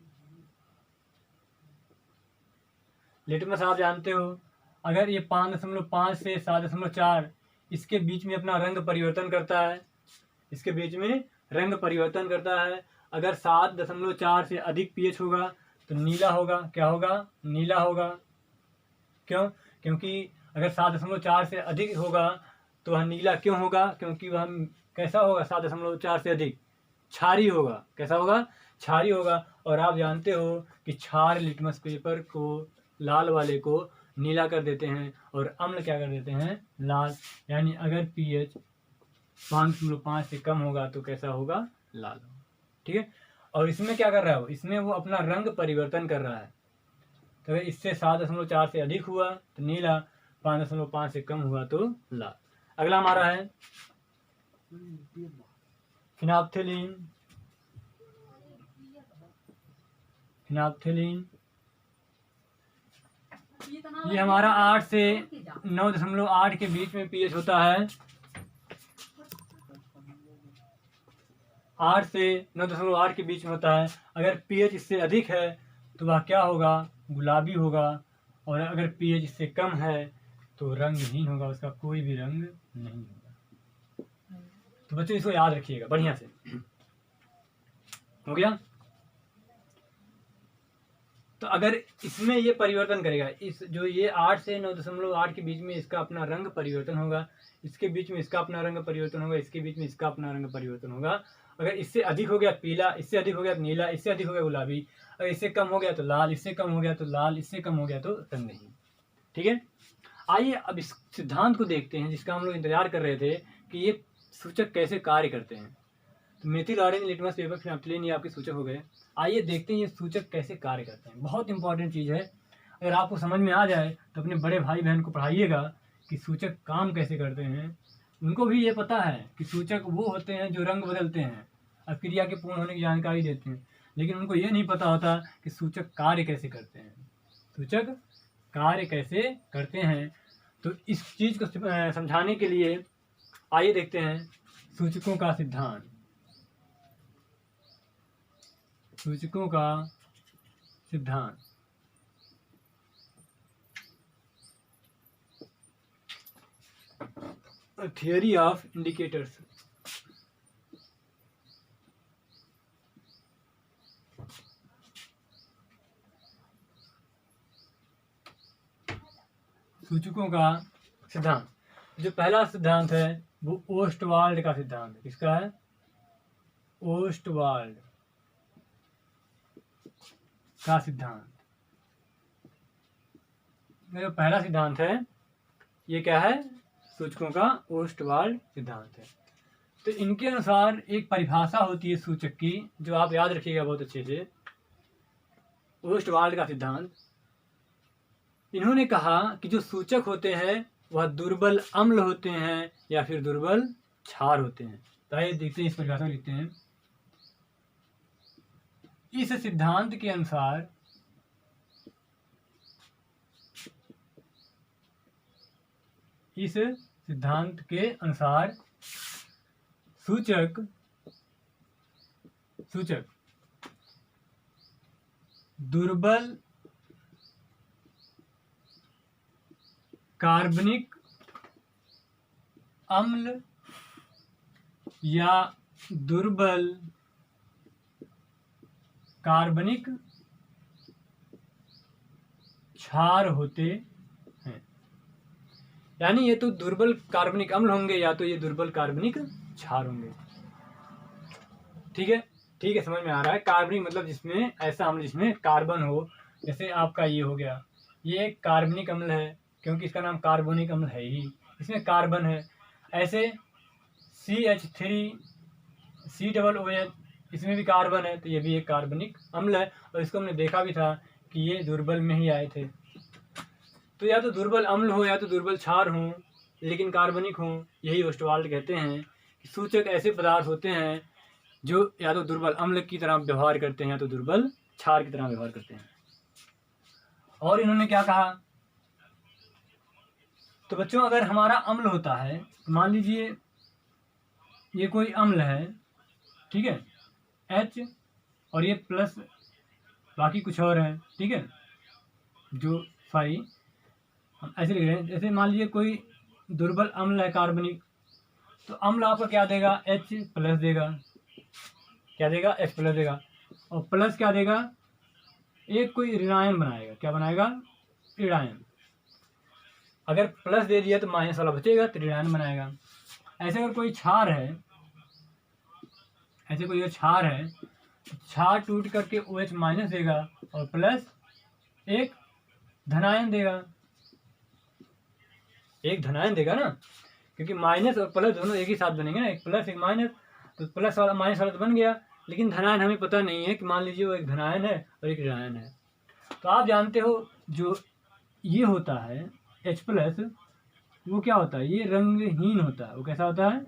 लिटमस आप जानते हो, अगर ये 5.5 से 7.4 इसके बीच में अपना रंग परिवर्तन करता है, इसके बीच में रंग परिवर्तन करता है। अगर 7.4 से अधिक पीएच होगा तो नीला होगा। क्या होगा, नीला होगा। क्यों, क्योंकि अगर 7.4 से अधिक होगा तो वह नीला क्यों होगा, क्योंकि वह कैसा होगा, 7.4 से अधिक क्षारीय होगा। कैसा होगा, क्षारीय होगा। और आप जानते हो कि क्षार लिटमस पेपर को, लाल वाले को नीला कर देते हैं और अम्ल क्या कर देते हैं, लाल। यानी अगर पीएच 5.5 से कम होगा तो कैसा होगा, लाल होगा। ठीक है, और इसमें क्या कर रहा है वो, इसमें वो अपना रंग परिवर्तन कर रहा है। तो अगर इससे 7.4 से अधिक हुआ तो नीला, 5.5 से कम हुआ तो लाल। अगला हमारा है फिनाप्थलीन। फिनाप्थलीन ये हमारा 8 से 9.8 के बीच में पीएच होता है। 8 से 9.8 के बीच में होता है। अगर पीएच इससे अधिक है तो वह क्या होगा, गुलाबी होगा। और अगर पीएच इससे कम है तो रंगहीन होगा, उसका कोई भी रंग नहीं होगा। तो बच्चों इसको याद रखिएगा बढ़िया से। हो गया। तो अगर इसमें ये परिवर्तन करेगा, इस जो ये 8 से 9.8 के बीच में इसका अपना रंग परिवर्तन होगा, इसके बीच में इसका अपना रंग परिवर्तन होगा, इसके बीच में इसका अपना रंग परिवर्तन होगा। अगर इससे अधिक हो गया पीला, इससे अधिक हो गया तो नीला, इससे अधिक हो गया गुलाबी, अगर इससे कम हो गया तो लाल, इससे कम हो गया तो लाल, इससे कम हो गया तो रंगहीन। ठीक है, आइए अब इस सिद्धांत को देखते हैं जिसका हम लोग इंतजार कर रहे थे कि ये सूचक कैसे कार्य करते हैं। तो मेथिल ऑरेंज लिटमस पेपर फिनाप्थिलीन ये आपके सूचक हो गए। आइए देखते हैं ये सूचक कैसे कार्य करते हैं। बहुत इंपॉर्टेंट चीज़ है, अगर आपको समझ में आ जाए तो अपने बड़े भाई बहन को पढ़ाइएगा कि सूचक काम कैसे करते हैं। उनको भी ये पता है कि सूचक वो होते हैं जो रंग बदलते हैं और क्रिया के पूर्ण होने की जानकारी देते हैं, लेकिन उनको ये नहीं पता होता कि सूचक कार्य कैसे करते हैं। सूचक कार्य कैसे करते हैं, तो इस चीज़ को समझाने के लिए आइए देखते हैं सूचकों का सिद्धांत। सूचकों का सिद्धांत। Theory of indicators. सूचकों का सिद्धांत। जो पहला सिद्धांत है वो ओस्टवाल्ड का सिद्धांत है। किसका है? ओस्टवाल्ड का सिद्धांत। जो पहला सिद्धांत है ये क्या है? सूचकों का ओस्टवाल्ड सिद्धांत है। तो इनके अनुसार एक परिभाषा होती है सूचक की, जो आप याद रखिएगा बहुत अच्छे से। ओस्टवाल्ड का सिद्धांत, इन्होंने कहा कि जो सूचक होते हैं वह दुर्बल अम्ल होते हैं या फिर दुर्बल क्षार होते हैं। तो आइए देखते हैं, इस परिभाषा में लिखते हैं। इस सिद्धांत के अनुसार सूचक दुर्बल कार्बनिक अम्ल या दुर्बल कार्बनिक क्षार होते हैं। यानी ये तो दुर्बल कार्बनिक अम्ल होंगे या तो ये दुर्बल कार्बनिक क्षार होंगे। ठीक है, ठीक है, समझ में आ रहा है। कार्बनिक मतलब जिसमें ऐसा अम्ल जिसमें कार्बन हो, जैसे आपका ये हो गया, ये एक कार्बनिक अम्ल है क्योंकि इसका नाम कार्बोनिक अम्ल है ही, इसमें कार्बन है। ऐसे CH3COOH, इसमें भी कार्बन है, तो ये भी एक कार्बनिक अम्ल है और इसको हमने देखा भी था कि ये दुर्बल में ही आए थे। तो या तो दुर्बल अम्ल हो या तो दुर्बल क्षार हो, लेकिन कार्बनिक हो। यही ओस्टवाल्ड कहते हैं कि सूचक ऐसे पदार्थ होते हैं जो या तो दुर्बल अम्ल की तरह व्यवहार करते हैं या तो दुर्बल क्षार की तरह व्यवहार करते हैं। और इन्होंने क्या कहा? तो बच्चों, अगर हमारा अम्ल होता है, मान लीजिए ये कोई अम्ल है, ठीक है, H और ये प्लस बाकी कुछ और है, ठीक है, जो सॉरी हम ऐसे लिख रहे हैं। जैसे मान लीजिए कोई दुर्बल अम्ल है कार्बनिक, तो अम्ल आपको क्या देगा? H प्लस देगा। क्या देगा? H प्लस देगा। और प्लस क्या देगा? एक कोई ऋणायन बनाएगा। क्या बनाएगा? ऋणायन। अगर प्लस दे दिया तो माइनस वाला बचेगा, तो ऋणायन बनाएगा। ऐसे अगर कोई क्षार है, ऐसे कोई क्षार है, क्षार टूट करके OH माइनस देगा और प्लस एक धनायन देगा। एक धनायन देगा ना, क्योंकि माइनस और प्लस दोनों एक ही साथ बनेंगे ना, एक प्लस एक माइनस, तो प्लस वाला माइनस वाला तो बन गया, लेकिन धनायन हमें पता नहीं है कि मान लीजिए वो एक धनायन है और एक ऋणायन है। तो आप जानते हो जो ये होता है H प्लस, वो क्या होता है? ये रंगहीन होता है। वो कैसा होता है?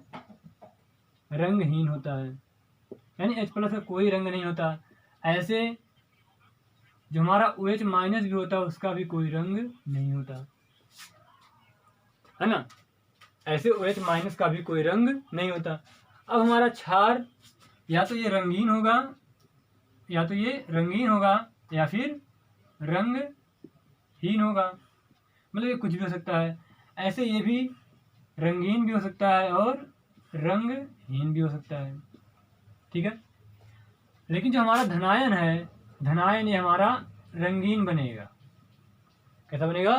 रंगहीन होता है, यानी H प्लस का कोई रंग नहीं होता। ऐसे जो हमारा OH माइनस भी होता है उसका भी कोई रंग नहीं होता, है ना। ऐसे OH माइनस का भी कोई रंग नहीं होता। अब हमारा क्षार या तो ये रंगीन होगा या फिर रंगहीन होगा, मतलब ये कुछ भी हो सकता है। ऐसे ये भी रंगीन भी हो सकता है और रंगहीन भी हो सकता है। ठीक है, लेकिन जो हमारा धनायन है, धनायन ये हमारा रंगीन बनेगा। कैसा बनेगा?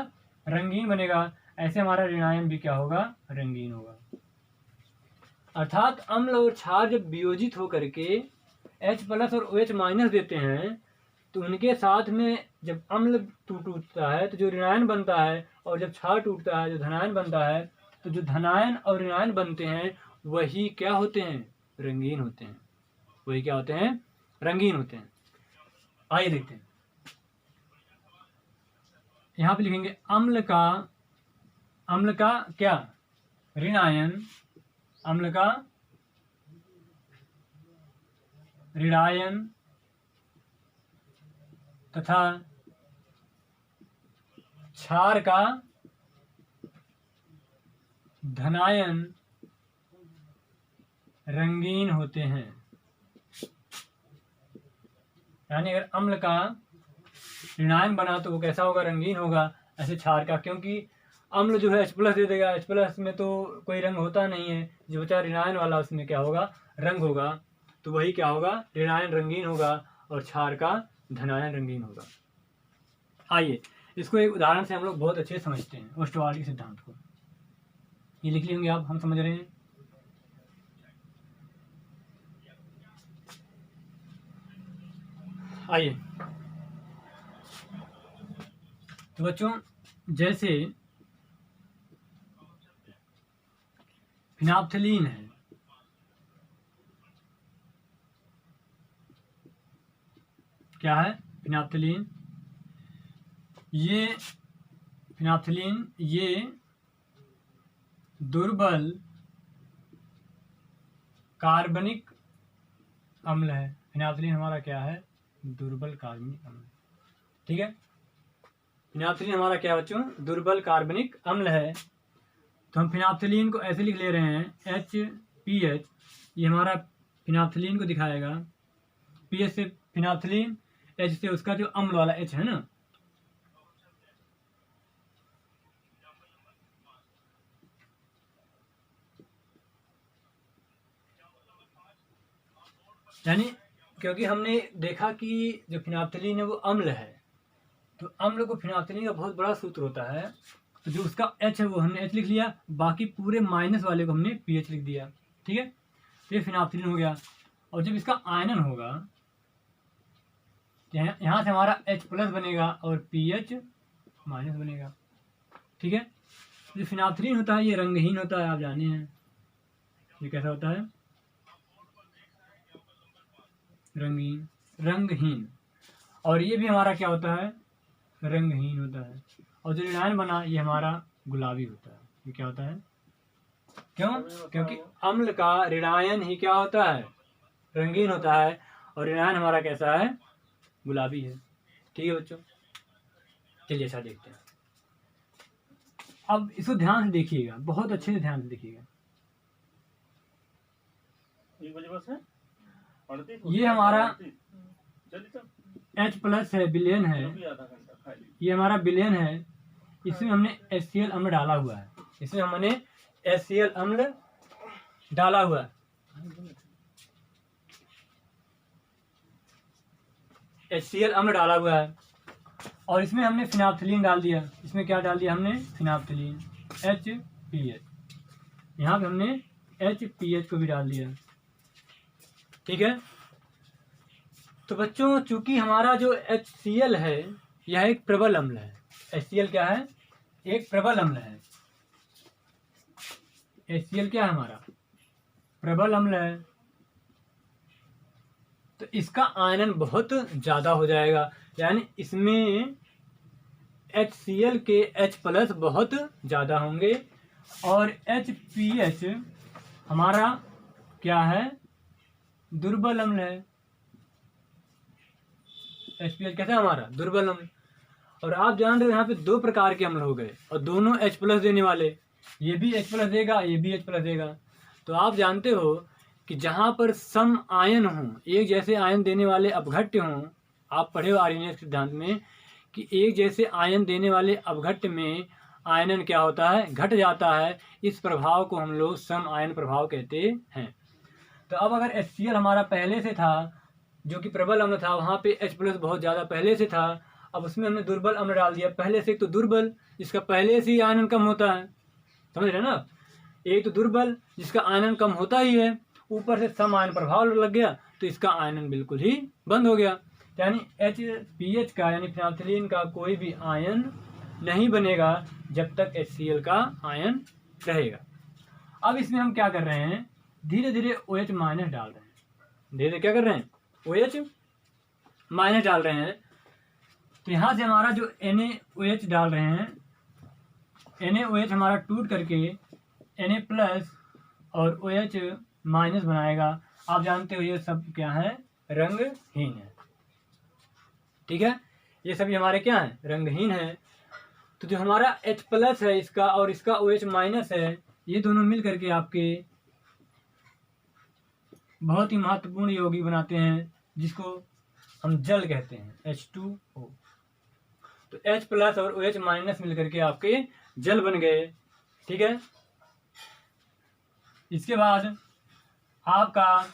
रंगीन बनेगा। ऐसे हमारा ऋणायन भी क्या होगा? रंगीन होगा। अर्थात अम्ल और क्षार जब वियोजित होकर के H प्लस और OH माइनस देते हैं तो उनके साथ में जब अम्ल टूटता है तो जो ऋणायन बनता है, और जब क्षार टूटता है जो धनायन बनता है, तो जो धनायन और ऋणायन बनते हैं वही क्या होते हैं? रंगीन होते हैं। वही क्या होते हैं? रंगीन होते हैं। आइए देखते हैं। यहाँ पे लिखेंगे अम्ल का क्या? ऋणायन। अम्ल का ऋणायन तथा क्षार का धनायन रंगीन होते हैं। यानी अगर अम्ल का ऋणायन बना तो वो कैसा होगा? रंगीन होगा। ऐसे क्षार का, क्योंकि अम्ल जो है H प्लस दे देगा, H प्लस में तो कोई रंग होता नहीं है, जो बचा ऋणायन वाला उसमें क्या होगा? रंग होगा। तो वही क्या होगा? ऋणायन रंगीन होगा और क्षार का धनायन रंगीन होगा। आइए इसको एक उदाहरण से हम लोग बहुत अच्छे से समझते हैं, ओस्टवाल्ड के सिद्धांत को। ये लिख लेंगे आप, हम समझ रहे हैं। आइए तो बच्चों, जैसे फिनाप्थलीन है, क्या है? फिनाप्थलीन। ये दुर्बल कार्बनिक अम्ल है। फिनाप्थलीन हमारा क्या है? दुर्बल कार्बनिक अम्ल। ठीक है, फिनाप्थलीन हमारा क्या बच्चों? दुर्बल कार्बनिक अम्ल है। तो हम फिनाप्थलीन को ऐसे लिख ले रहे हैं HPH। ये हमारा फिनाप्थलीन को दिखाएगा। PH से फिनाप्थलीन, H से उसका जो अम्ल वाला H है ना, यानी क्योंकि हमने देखा कि जो फिनाप्थलीन है वो अम्ल है, तो अम्ल को फिनाप्थलीन का बहुत बड़ा सूत्र होता है। तो जो उसका H है वो हमने H लिख लिया, बाकी पूरे माइनस वाले को हमने PH लिख दिया। ठीक है, तो ये फिनाप्थलीन हो गया। और जब इसका आयनन होगा, यहाँ से हमारा H प्लस बनेगा और PH माइनस बनेगा। ठीक है, जो फिनाप्थलीन होता है ये रंगहीन होता है, आप जाने हैं। ये कैसा होता है? रंगहीन। और ये भी हमारा क्या होता है? रंगहीन होता है। और जो ऋणायन बना ये हमारा गुलाबी होता है। ये क्या होता है? क्यों? क्योंकि अम्ल का ऋणायन ही क्या होता है? रंगीन होता है, और ऋणायन हमारा कैसा है? गुलाबी है। ठीक है बच्चों, चलिए ऐसा देखते हैं। अब इसको ध्यान से देखिएगा, बहुत अच्छे से ध्यान से देखिएगा। ये हमारा H प्लस है, विलयन है। ये हमारा विलयन है। इसमें हमने HCl अम्ल डाला हुआ है। इसमें हमने HCl अम्ल डाला हुआ है। HCl अम्ल डाला हुआ है, और इसमें हमने फिनाप्थलीन डाल दिया। इसमें क्या डाल दिया हमने? फिनाप्थलीन, HPH। यहाँ पे हमने HPH को भी डाल दिया। ठीक है, तो बच्चों चूंकि हमारा जो HCl है यह एक प्रबल अम्ल है। HCl क्या है? एक प्रबल अम्ल है। HCl क्या है हमारा? प्रबल अम्ल है। तो इसका आयनन बहुत ज्यादा हो जाएगा, यानी इसमें HCl के H प्लस बहुत ज्यादा होंगे, और HPH हमारा क्या है? दुर्बल अम्ल है। HPH कैसा है हमारा? दुर्बल अम्ल। और आप जान रहे हो यहाँ पे दो प्रकार के अम्ल हो गए, और दोनों H प्लस देने वाले। ये भी H प्लस देगा, ये भी H प्लस देगा। तो आप जानते हो कि जहाँ पर सम आयन हों, एक जैसे आयन देने वाले अपघट्य हों, आप पढ़े हो आर्यनियस सिद्धांत में कि एक जैसे आयन देने वाले अपघट्य में आयनन क्या होता है? घट जाता है। इस प्रभाव को हम लोग सम आयन प्रभाव कहते हैं। तो अब अगर HCl हमारा पहले से था जो कि प्रबल अम्ल था वहाँ पे H प्लस बहुत ज़्यादा पहले से था, अब उसमें हमने दुर्बल अम्ल डाल दिया। पहले से तो दुर्बल जिसका पहले से ही आयनन कम होता है, समझ रहे ना। एक तो दुर्बल जिसका आयनन कम होता ही है, ऊपर से सम आयन प्रभाव लग गया तो इसका आयनन बिल्कुल ही बंद हो गया। यानी पीएच का यानी फिनाइलथिलीन का कोई भी आयन नहीं बनेगा जब तक HCl का आयन रहेगा। अब इसमें हम क्या कर रहे हैं, धीरे धीरे OH माइनस डाल रहे हैं। धीरे धीरे क्या कर रहे हैं, OH माइनस डाल रहे हैं। तो यहाँ से हमारा जो NaOH डाल रहे हैं, NaOH हमारा टूट करके Na प्लस और OH माइनस बनाएगा। आप जानते हो ये सब क्या है, रंगहीन है, ठीक है। ये सभी हमारे क्या है, रंगहीन है। तो जो हमारा H प्लस है इसका और इसका OH माइनस है, ये दोनों मिल करके आपके बहुत ही महत्वपूर्ण यौगिक बनाते हैं जिसको हम जल कहते हैं, H2O। तो H प्लस और OH माइनस मिल करके आपके जल बन गए, ठीक है। इसके बाद आपका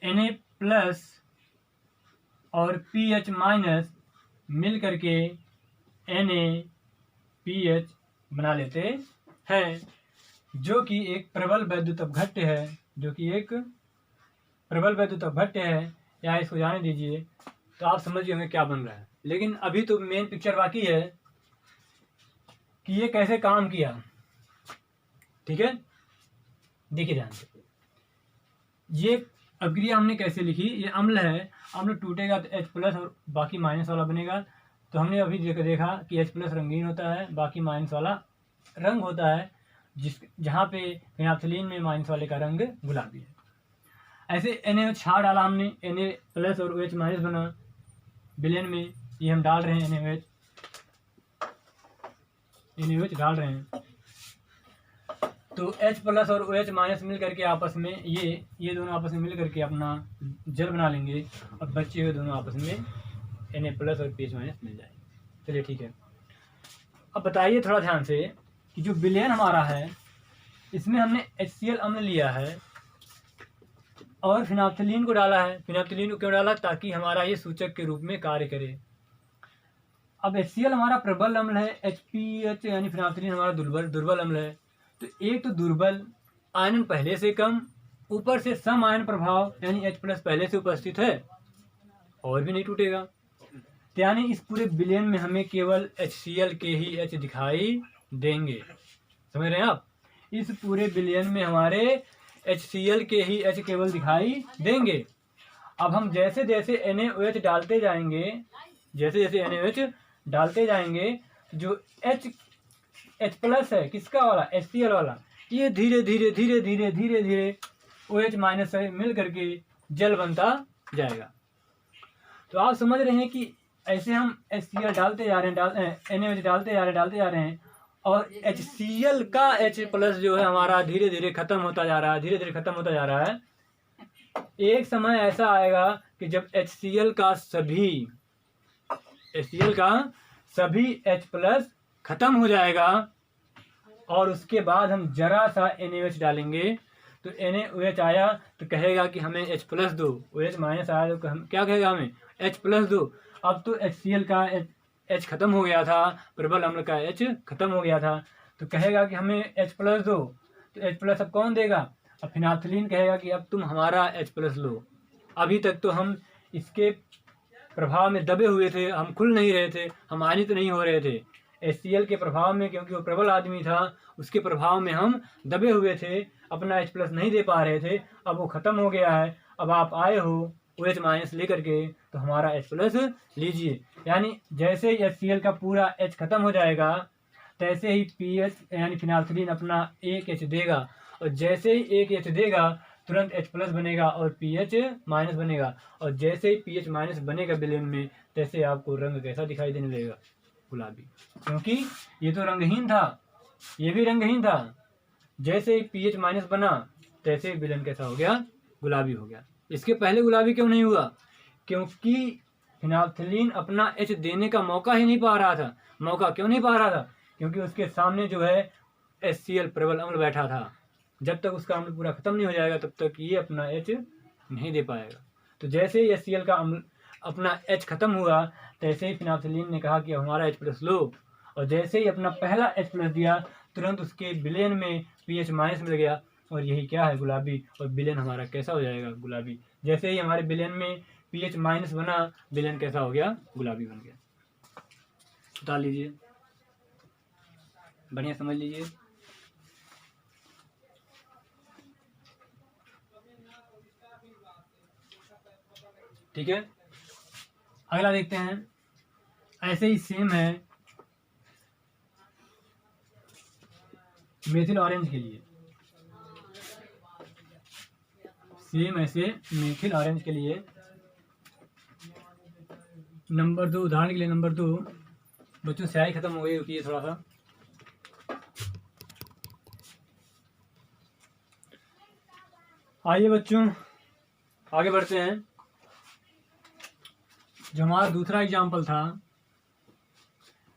Na प्लस और PH माइनस मिल करके NaPH बना लेते हैं, जो कि एक प्रबल वैद्युत अपघट्य है, जो कि एक प्रबल वैद्युत अपघट्य है। या इसको जाने दीजिए तो आप समझ होंगे क्या बन रहा है। लेकिन अभी तो मेन पिक्चर बाकी है कि ये कैसे काम किया, ठीक है। देखिए ध्यान से, ये अभिक्रिया हमने कैसे लिखी। ये अम्ल है, अम्ल टूटेगा तो H प्लस और बाकी माइनस वाला बनेगा। तो हमने अभी देखा कि H प्लस रंगीन होता है, बाकी माइनस वाला रंग होता है, जहाँ पे फिनाइलथिलीन में माइनस वाले का रंग गुलाबी है। ऐसे NaOH छाड़ डाला हमने, Na प्लस और OH माइनस बना विलयन में। ये हम डाल रहे हैं NaOH डाल रहे हैं। तो H प्लस और OH माइनस मिल करके आपस में ये दोनों आपस में मिल करके अपना जल बना लेंगे और बच्चे हुए दोनों आपस में Na प्लस और PH माइनस मिल जाएंगे। चलिए ठीक है। अब बताइए थोड़ा ध्यान से कि जो विलयन हमारा है इसमें हमने HCl अम्ल लिया है और फिनाइलथिलीन को डाला है। फिनाइलथिलीन को क्यों डाला, ताकि हमारा ये सूचक के रूप में कार्य करे। अब HCl हमारा प्रबल अम्ल है, HPH यानी फिनाइलथिलीन हमारा दुर्बल अम्ल है। तो एक तो दुर्बल, आयनन पहले से कम, ऊपर से सम आयन प्रभाव यानी H प्लस पहले से उपस्थित है और भी नहीं टूटेगा। तो यानी इस पूरे विलयन में हमें केवल HCl के ही H दिखाई देंगे, समझ रहे हैं आप। इस पूरे विलयन में हमारे HCl के ही H केवल दिखाई देंगे। अब हम जैसे जैसे NaOH डालते जाएंगे, NaOH डालते जाएंगे, जो H प्लस है किसका वाला, HCl वाला, ये धीरे धीरे धीरे धीरे धीरे धीरे OH माइनस से मिल करके जल बनता जाएगा। तो आप समझ रहे हैं कि ऐसे हम HCl डालते जा रहे हैं, NaOH डालते जा रहे हैं और HCl का H प्लस जो है हमारा धीरे धीरे खत्म होता जा रहा है, एक समय ऐसा आएगा कि जब HCl का सभी H प्लस खत्म हो जाएगा और उसके बाद हम जरा सा NaOH डालेंगे। तो NaOH आया तो कहेगा कि हमें H प्लस दो, OH माइनस आया तो हम क्या कहेगा, हमें H प्लस दो। अब तो HCl का H खत्म हो गया था, प्रबल अम्ल का H खत्म हो गया था, तो कहेगा कि हमें H प्लस दो। तो H प्लस अब कौन देगा, अब फिनाइलथिलीन कहेगा कि अब तुम हमारा H प्लस लो। अभी तक तो हम इसके प्रभाव में दबे हुए थे, हम खुल नहीं रहे थे, हम आयनित नहीं हो रहे थे। HCl के प्रभाव में, क्योंकि वो प्रबल आदमी था, उसके प्रभाव में हम दबे हुए थे, अपना H प्लस नहीं दे पा रहे थे। अब वो ख़त्म हो गया है, अब आप आए हो OH माइनस लेकर के, तो हमारा H प्लस लीजिए। यानी जैसे ही HCl का पूरा H खत्म हो जाएगा, तैसे ही PH यानी फिनाइलथिलीन अपना एक H देगा, और जैसे ही एक H देगा तुरंत H प्लस बनेगा और PH माइनस बनेगा। और जैसे ही PH माइनस बनेगा विलयन में, तैसे आपको रंग कैसा दिखाई देने लगेगा, गुलाबी, क्योंकि ये तो रंगहीन था, ये भी रंगहीन था। जैसे ही पीएच माइनस बना तैसे ही विलयन कैसा हो गया, गुलाबी हो गया। इसके पहले गुलाबी क्यों नहीं हुआ, क्योंकि फिनाइलथिलीन अपना एच देने का मौका ही नहीं पा रहा था। मौका क्यों नहीं पा रहा था, क्योंकि उसके सामने जो है HCl प्रबल अम्ल बैठा था। जब तक उसका अम्ल पूरा खत्म नहीं हो जाएगा तब तक ये अपना एच नहीं दे पाएगा। तो जैसे ही HCl का अम्ल अपना H खत्म हुआ, तैसे ही फिनाइलफिलीन ने कहा कि हमारा H+ लो, और जैसे ही अपना पहला H+ दिया, तुरंत उसके विलेन में pH- मिल गया, और यही क्या है, गुलाबी। और विलेन हमारा कैसा हो जाएगा, गुलाबी। जैसे ही हमारे विलेन में pH- बना, विलेन कैसा हो गया, गुलाबी बन गया। उतार लीजिए, बढ़िया समझ लीजिए। ठीक है, अगला देखते हैं। ऐसे ही सेम है मेथिल ऑरेंज के लिए। सेम ऐसे मेथिल ऑरेंज के लिए नंबर 2, उदाहरण के लिए नंबर 2, बच्चों स्याही खत्म हो गई होती है थोड़ा सा। आइए बच्चों आगे बढ़ते हैं। जो हमारा दूसरा एग्जाम्पल था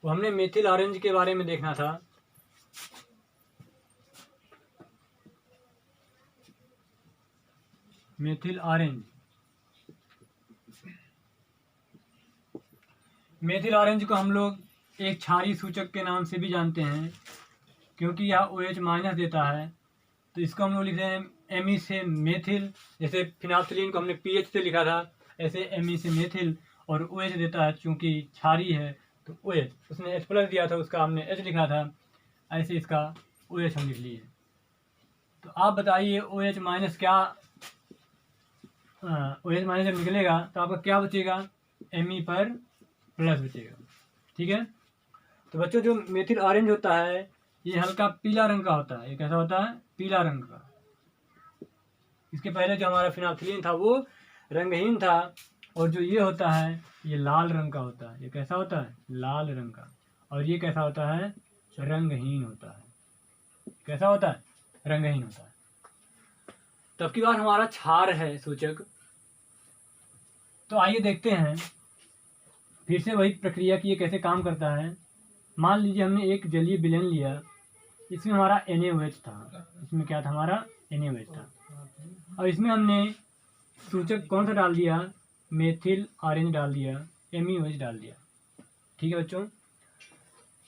वो हमने मेथिल ऑरेंज के बारे में देखना था। मेथिल ऑरेंज, मेथिल ऑरेंज को हम लोग एक क्षारीय सूचक के नाम से भी जानते हैं, क्योंकि यह OH- देता है। तो इसको हम लोग लिखते हैं Me से मेथिल। जैसे फिनाइलफिलीन को हमने PH से लिखा था, ऐसे Me से मेथिल, और OH देता है, चूंकि क्षारीय है तो OH। उसने H+ दिया था, उसका हमने H लिखा था, ऐसे इसका OH हम लिख लिए। तो आप बताइए OH- क्या, OH- जब निकलेगा तो आपका क्या बचेगा, Me पर प्लस बचेगा। ठीक है, तो बच्चों जो मेथिल ऑरेंज होता है ये हल्का पीला रंग का होता है। ये कैसा होता है, पीला रंग का। इसके पहले जो हमारा फिनाइलफिलीन था वो रंगहीन था, और जो ये होता है ये लाल रंग का होता है। ये कैसा होता है, लाल रंग का। और ये कैसा होता है, रंगहीन होता है। कैसा होता है, रंगहीन होता है। तब की बार हमारा क्षार है सूचक। तो आइए देखते हैं फिर से वही प्रक्रिया की ये कैसे काम करता है। मान लीजिए हमने एक जलीय विलेन लिया, इसमें हमारा NaOH था। इसमें क्या था, हमारा NaOH था, और इसमें हमने सूचक कौन सा डाल दिया, मेथिल ऑरेंज डाल दिया, MEOH डाल दिया। ठीक है बच्चों,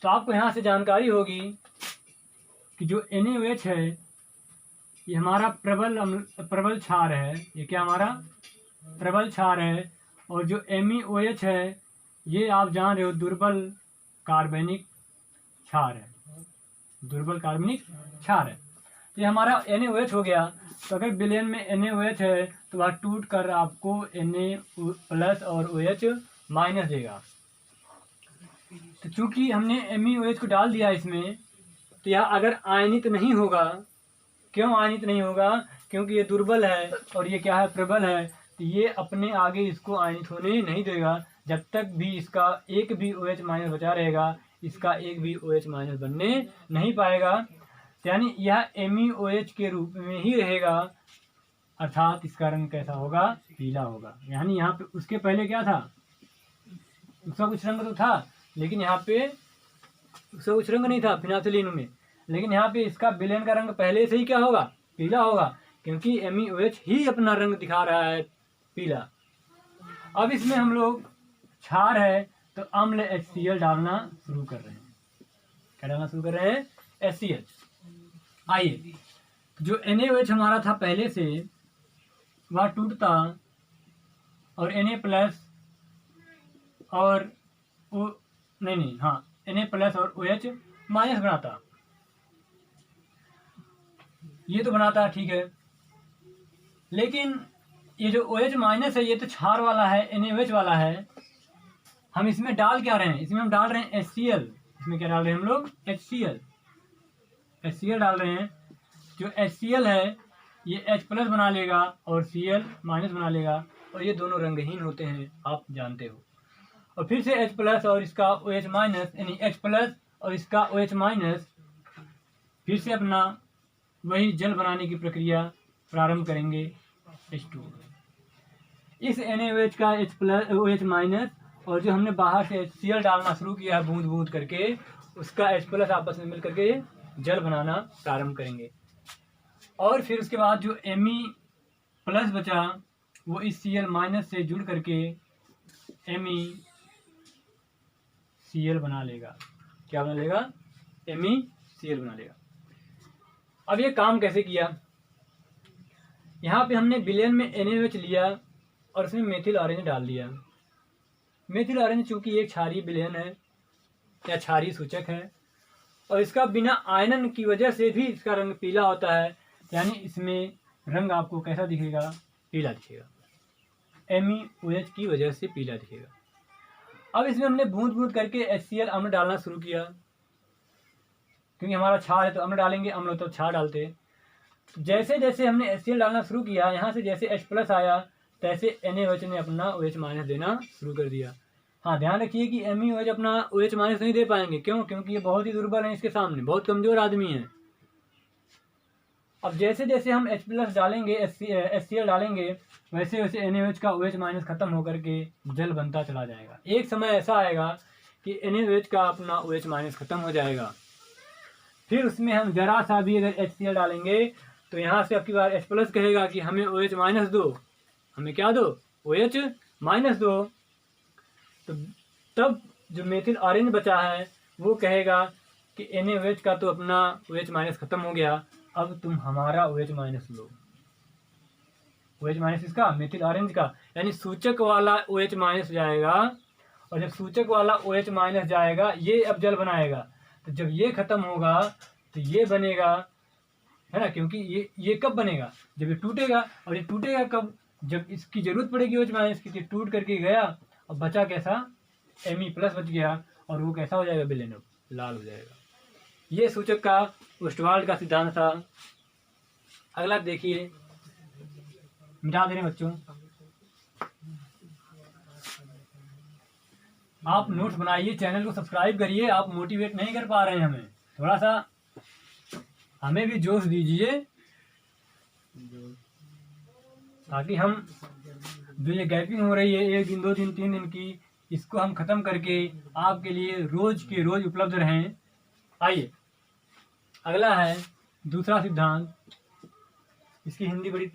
तो आपको यहाँ से जानकारी होगी कि जो NaOH है ये हमारा प्रबल क्षार है। ये क्या हमारा प्रबल क्षार है, और जो MEOH है ये आप जान रहे हो दुर्बल कार्बनिक क्षार है, दुर्बल कार्बनिक क्षार है। तो ये हमारा NaOH हो गया। तो अगर विलेन में NaOH है तो वह टूट कर आपको Na+ और OH- देगा। तो चूंकि हमने MEOH को डाल दिया इसमें, तो यह अगर आयनित नहीं होगा, क्यों आयनित नहीं होगा, क्योंकि ये दुर्बल है और ये क्या है, प्रबल है। तो ये अपने आगे इसको आयनित होने नहीं देगा। जब तक भी इसका एक भी OH- बचा रहेगा, इसका एक भी OH- बनने नहीं पाएगा। यानी यह MEOH के रूप में ही रहेगा, अर्थात इसका रंग कैसा होगा, पीला होगा। यानी यहाँ पे उसके पहले क्या था, उसका कुछ रंग तो था, लेकिन यहाँ पे उसका कुछ रंग नहीं था फिनाइलफिलीन में, लेकिन यहाँ पे इसका विलेन का रंग पहले से ही क्या होगा, पीला होगा, क्योंकि MEOH ही अपना रंग दिखा रहा है पीला। अब इसमें हम लोग क्षार है तो अम्ल HCl डालना शुरू कर रहे हैं। क्या डालना शुरू कर रहे हैं, HCl। आइए, जो NaOH हमारा था पहले से वह टूटता और Na+ और नहीं हाँ, Na+ और OH- बनाता। ये तो बनाता, ठीक है, लेकिन ये जो OH- है ये तो क्षार वाला है, NaOH वाला है। हम इसमें डाल क्या रहे हैं, इसमें हम डाल रहे हैं HCl। इसमें क्या डाल रहे हैं हम लोग, HCl डाल रहे हैं। जो HCl है ये H+ बना लेगा और Cl- बना लेगा, और ये दोनों रंगहीन होते हैं, आप जानते हो। और फिर से H+ और इसका OH- यानी H+ और इसका OH- फिर से अपना वही जल बनाने की प्रक्रिया प्रारंभ करेंगे, H2। इस NaOH का OH- और जो हमने बाहर से HCl डालना शुरू किया बूंद बूंद करके, उसका H+ आपस में मिल करके जल बनाना प्रारंभ करेंगे। और फिर उसके बाद जो Me+ बचा वो इस Cl माइनस से जुड़ करके MeCl बना लेगा। क्या बना लेगा? MeCl बना लेगा। अब ये काम कैसे किया? यहाँ पे हमने विलेन में NaOH लिया और उसमें मेथिल ऑरेंज डाल दिया। मेथिल ऑरेंज चूंकि एक क्षारीय विलेन है या क्षारीय सूचक है और इसका बिना आयनन की वजह से भी इसका रंग पीला होता है, यानी इसमें रंग आपको कैसा दिखेगा? पीला दिखेगा। MeOH की वजह से पीला दिखेगा। अब इसमें हमने बूंद बूंद करके HCl अम्ल डालना शुरू किया, क्योंकि हमारा क्षार है तो अम्ल डालेंगे, अम्ल हो तो क्षार डालते। जैसे जैसे हमने HCl डालना शुरू किया, यहाँ से जैसे H+ आया तैसे NaOH ने अपना OH- देना शुरू कर दिया। हाँ, ध्यान रखिए कि MeOH अपना OH- नहीं दे पाएंगे। क्यों? क्योंकि ये बहुत ही दुर्बल है, इसके सामने बहुत कमजोर आदमी है। अब जैसे जैसे हम H+ डालेंगे, HCl डालेंगे, वैसे वैसे NaOH का OH- खत्म होकर के जल बनता चला जाएगा। एक समय ऐसा आएगा कि NaOH का अपना OH- खत्म हो जाएगा। फिर उसमें हम जरा सा भी अगर HCl डालेंगे तो यहाँ से आपकी बार H+ कहेगा कि हमें OH- दो। हमें क्या दो? OH- दो। तो तब जो मेथिल ऑरेंज बचा है वो कहेगा कि NaOH का तो अपना OH- खत्म हो गया, अब तुम हमारा OH- लो। OH- इसका, मेथिल ऑरेंज का, यानी सूचक वाला OH- जाएगा। और जब सूचक वाला OH- जाएगा, ये अब जल बनाएगा। तो जब ये खत्म होगा तो ये बनेगा, है ना? क्योंकि ये कब बनेगा? जब ये टूटेगा। और ये टूटेगा कब? जब इसकी जरूरत पड़ेगी OH- की। टूट करके गया और बचा कैसा? Me+ बच गया और वो कैसा हो जाएगा? विलेन, लाल हो जाएगा। ये सूचक का ओस्टवाल्ड का सिद्धांत था। अगला देखिए, मिटा दे रहे बच्चों। आप नोट्स बनाइए, चैनल को सब्सक्राइब करिए। आप मोटिवेट नहीं कर पा रहे हैं हमें, थोड़ा सा हमें भी जोश दीजिए, ताकि हम जो ये गैपिंग हो रही है 1 दिन 2 दिन 3 दिन की, इसको हम खत्म करके आपके लिए रोज के रोज उपलब्ध रहें। आइए, अगला है दूसरा सिद्धांत। इसकी हिंदी बड़ी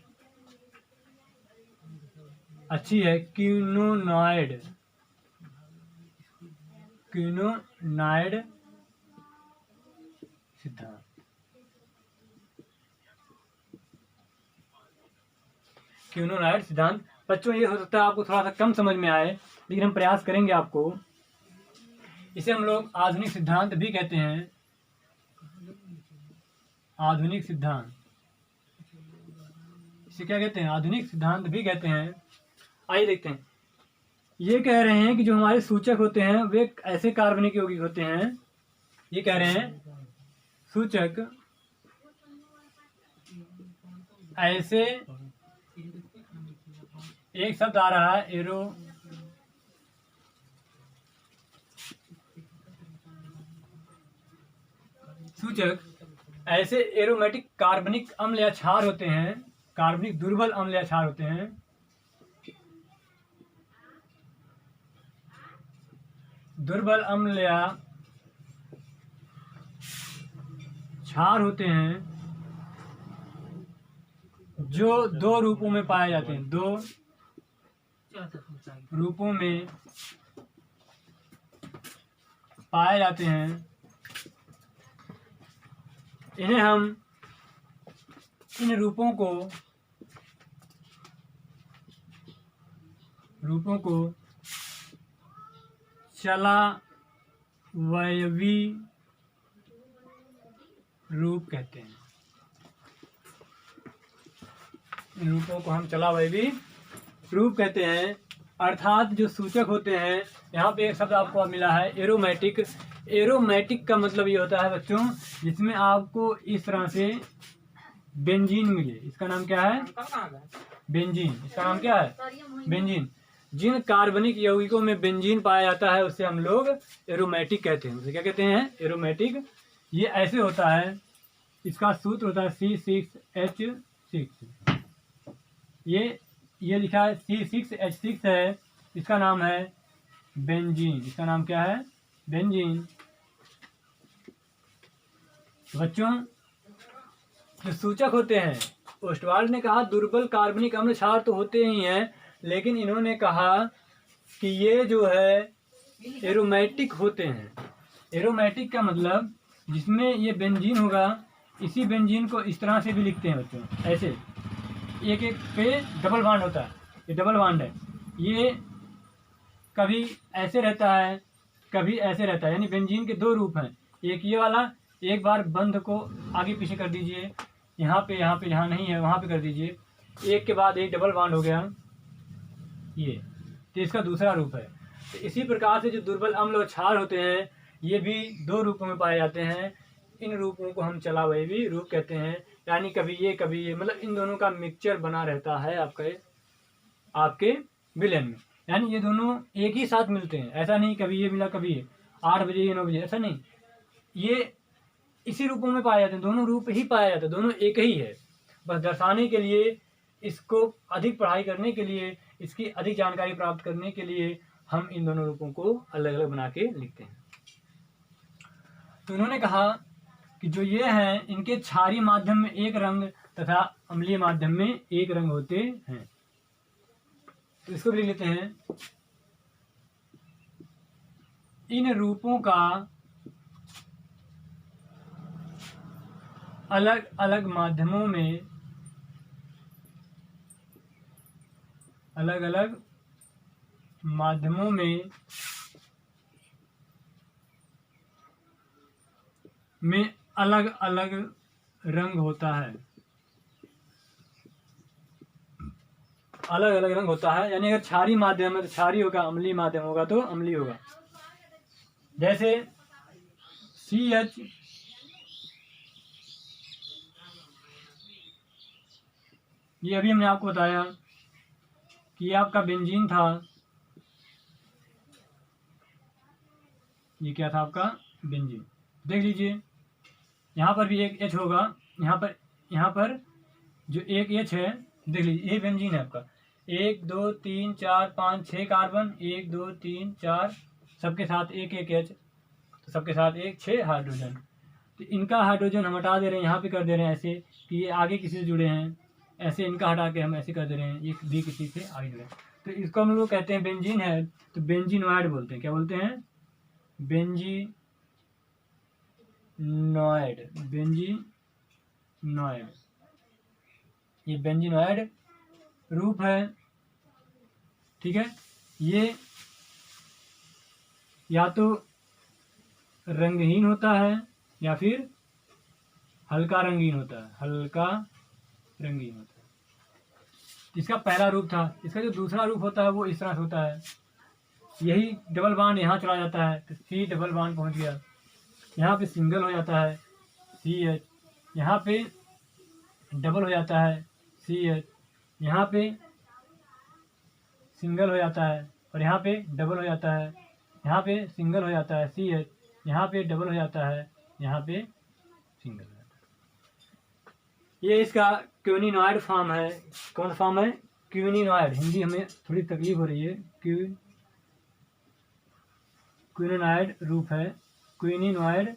अच्छी है, क्विनोनाइड सिद्धांत। क्विनोनाइड सिद्धांत बच्चों, ये हो सकता है आपको थोड़ा सा कम समझ में आए, लेकिन हम प्रयास करेंगे आपको। इसे हम लोग आधुनिक सिद्धांत भी कहते हैं। आधुनिक सिद्धांत, इसे क्या कहते हैं? आधुनिक सिद्धांत भी कहते हैं। आइए देखते हैं। ये कह रहे हैं कि जो हमारे सूचक होते हैं वे ऐसे कार्बनिक यौगिक होते हैं। ये कह रहे हैं सूचक ऐसे, एक शब्द आ रहा है सूचक ऐसे एरोमेटिक कार्बनिक अम्ल या क्षार होते हैं, कार्बनिक दुर्बल अम्ल या क्षार होते हैं, दुर्बल अम्ल या क्षार होते हैं, जो 2 रूपों में पाए जाते हैं। 2 रूपों में पाए जाते हैं। इन्हें हम, इन रूपों को चलावयवी रूप कहते हैं। इन रूपों को हम चलावयवी रूप कहते हैं। अर्थात जो सूचक होते हैं, यहाँ पे एक शब्द आपको मिला है एरोमेटिक। एरोमेटिक का मतलब ये होता है बच्चों, जिसमें आपको इस तरह से बेंजीन मिले। इसका नाम क्या है? बेंजीन। इसका नाम क्या है? बेंजीन। जिन कार्बनिक यौगिकों में बेंजीन पाया जाता है उसे हम लोग एरोमेटिक कहते हैं। उसे क्या कहते हैं? एरोमेटिक। ये ऐसे होता है, इसका सूत्र होता है C6H6। ये लिखा है C6H6 है, इसका नाम है बेंजीन। इसका नाम क्या है? बेंजीन। बच्चों, जो सूचक होते हैं ओस्टवाल्ड ने कहा दुर्बल कार्बनिक अम्ल क्षार तो होते ही हैं, लेकिन इन्होंने कहा कि ये जो है एरोमेटिक होते हैं। एरोमेटिक का मतलब जिसमें ये बेंजीन होगा, इसी बेंजीन को इस तरह से भी लिखते हैं बच्चों, ऐसे एक एक पे डबल बॉन्ड होता है, ये डबल बॉन्ड है, ये कभी ऐसे रहता है कभी ऐसे रहता है, यानी बेंजीन के दो रूप हैं। एक ये वाला, एक बार बंध को आगे पीछे कर दीजिए, यहाँ पे जहाँ नहीं है वहाँ पे कर दीजिए, एक के बाद एक डबल बॉन्ड हो गया ये, तो इसका दूसरा रूप है। तो इसी प्रकार से जो दुर्बल अम्ल और क्षार होते हैं ये भी दो रूपों में पाए जाते हैं। इन रूपों को हम चलावयवी रूप कहते हैं, यानी कभी ये, मतलब इन दोनों का मिक्सचर बना रहता है आपके विलेन में। यानी ये दोनों एक ही साथ मिलते हैं, ऐसा नहीं कभी ये मिला कभी ये, 8 बजे या 9 बजे, ऐसा नहीं। ये इसी रूपों में पाए जाते हैं, दोनों रूप ही पाया जाता है, दोनों एक ही है। बस दर्शाने के लिए, इसको अधिक पढ़ाई करने के लिए, इसकी अधिक जानकारी प्राप्त करने के लिए हम इन दोनों रूपों को अलग अलग बना के लिखते हैं। तो उन्होंने कहा कि जो ये हैं इनके क्षारीय माध्यम में एक रंग तथा अम्लीय माध्यम में एक रंग होते हैं। तो इसको भी लिख लेते हैं, इन रूपों का अलग अलग माध्यमों में अलग अलग माध्यमों में अलग अलग रंग होता है, अलग अलग रंग होता है। यानी अगर क्षारीय माध्यम है तो क्षारीय होगा, अम्लीय माध्यम होगा तो अम्लीय होगा। जैसे CH ये अभी हमने आपको बताया कि ये आपका बेंजीन था, ये क्या था आपका बेंजीन। देख लीजिए यहाँ पर भी एक H होगा, यहाँ पर जो एक H है, देख लीजिए ये बेंजीन है आपका, 1 2 3 4 5 6 कार्बन, 1 2 3 4, सबके साथ एक एक H, तो सबके साथ 6 हाइड्रोजन। तो इनका हाइड्रोजन हम हटा दे रहे हैं, यहाँ पे कर दे रहे हैं ऐसे कि ये आगे किसी से जुड़े हैं, ऐसे इनका हटा के हम ऐसे कर दे रहे हैं, ये भी किसी से आगे जुड़े। तो इसको हम लोग कहते हैं बेंजीन है, तो बेंजीनॉइड बोलते हैं। क्या बोलते हैं? बेंजीनॉइड। ये बेंजीनॉइड रूप है, ठीक है। ये या तो रंगहीन होता है या फिर हल्का रंगीन होता है, हल्का रंगीन होता है। इसका पहला रूप था। इसका जो दूसरा रूप होता है वो इस तरह से होता है, यही डबल बॉन्ड यहाँ चला जाता है तो C डबल बॉन्ड पहुँच गया, यहाँ पे सिंगल हो जाता है CH, यहाँ पे डबल हो जाता है CH, यहाँ पे सिंगल हो जाता है और यहाँ पे डबल हो जाता है, यहाँ पे सिंगल हो जाता है CH, यहाँ पे डबल हो जाता है, यहाँ पे सिंगल हो जाता है। ये इसका क्विनोइड फॉर्म है। कौन सा फॉर्म है? क्विनोइड। हिंदी हमें थोड़ी तकलीफ हो रही है। क्विनोइड रूप है, क्विनोइड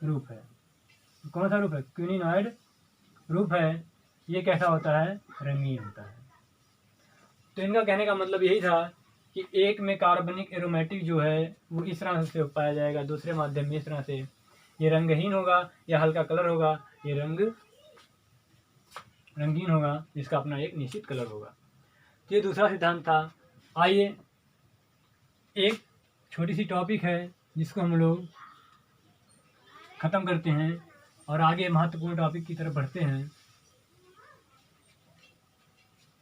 रूप है। कौन सा रूप है? क्विनोइड रूप है। ये कैसा होता है? रंगीन होता है। तो इनका कहने का मतलब यही था कि एक में कार्बनिक एरोमेटिक जो है वो इस तरह से पाया जाएगा, दूसरे माध्यम में इस तरह से। ये रंगहीन होगा या हल्का कलर होगा, ये रंगीन होगा, जिसका अपना एक निश्चित कलर होगा। तो ये दूसरा सिद्धांत था। आइए एक छोटी सी टॉपिक है जिसको हम लोग ख़त्म करते हैं और आगे महत्वपूर्ण टॉपिक की तरफ बढ़ते हैं।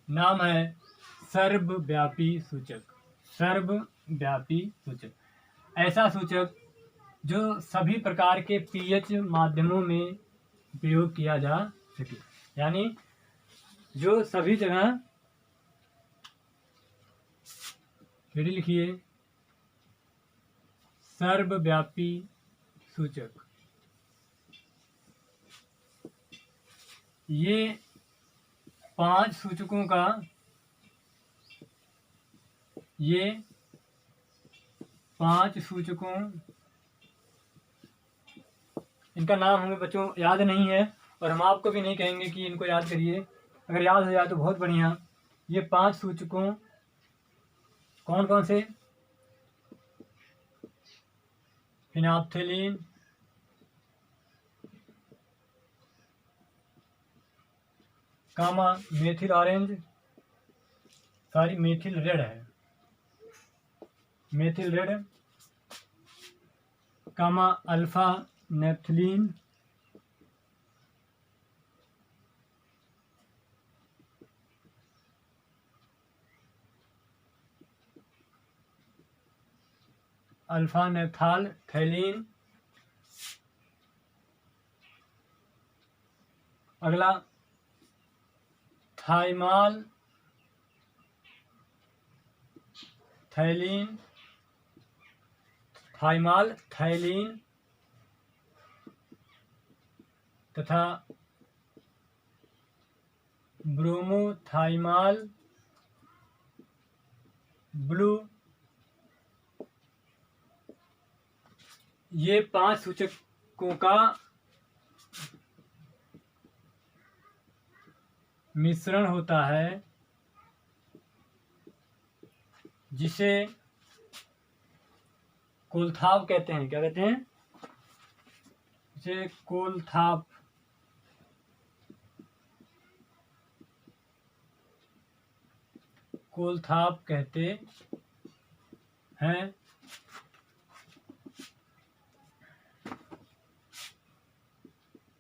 नाम है सर्वव्यापी सूचक। सर्वव्यापी सूचक ऐसा सूचक जो सभी प्रकार के pH माध्यमों में प्रयोग किया जा सके, यानी जो सभी जगह, फिर लिखिए, सर्वव्यापी सूचक। ये 5 सूचकों का, ये 5 सूचकों, इनका नाम हमें बच्चों याद नहीं है, और हम आपको भी नहीं कहेंगे कि इनको याद करिए, अगर याद हो जाए तो बहुत बढ़िया। ये 5 सूचकों कौन कौन से? Phenolphthalein, comma methyl orange, sorry methyl red है, methyl red, comma alpha naphthalene, alpha naphtholphthalein, अगला थाइमाल थैलीन, थाइमाल थैलीन तथा ब्रोमोथाइमाल ब्लू। ये 5 सूचकों का मिश्रण होता है जिसे कोलथाप कहते हैं। क्या कहते हैं? इसे कोलथाप, कोलथाप कहते हैं।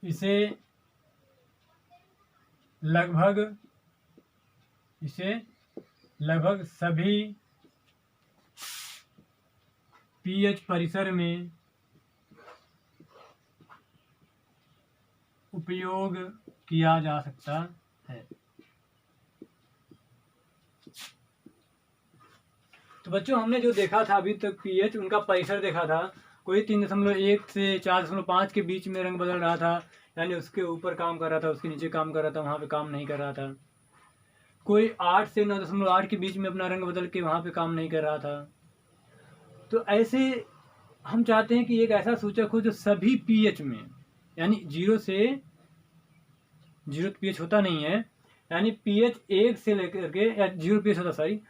इसे लगभग सभी पीएच परिसर में उपयोग किया जा सकता है। तो बच्चों, हमने जो देखा था अभी तक पीएच, उनका परिसर देखा था। कोई 3.1 से 4.5 के बीच में रंग बदल रहा था, यानी उसके ऊपर काम कर रहा था, उसके नीचे काम कर रहा था, वहाँ पे काम नहीं कर रहा था। कोई 8 से 9.8 के बीच में अपना रंग बदल के वहाँ पे काम नहीं कर रहा था। तो ऐसे हम चाहते हैं कि एक ऐसा सूचक हो जो सभी पीएच में, यानी 0 पीएच होता नहीं है, यानी पीएच 1 से लेकर के, या 0 पीएच होता, सॉरी,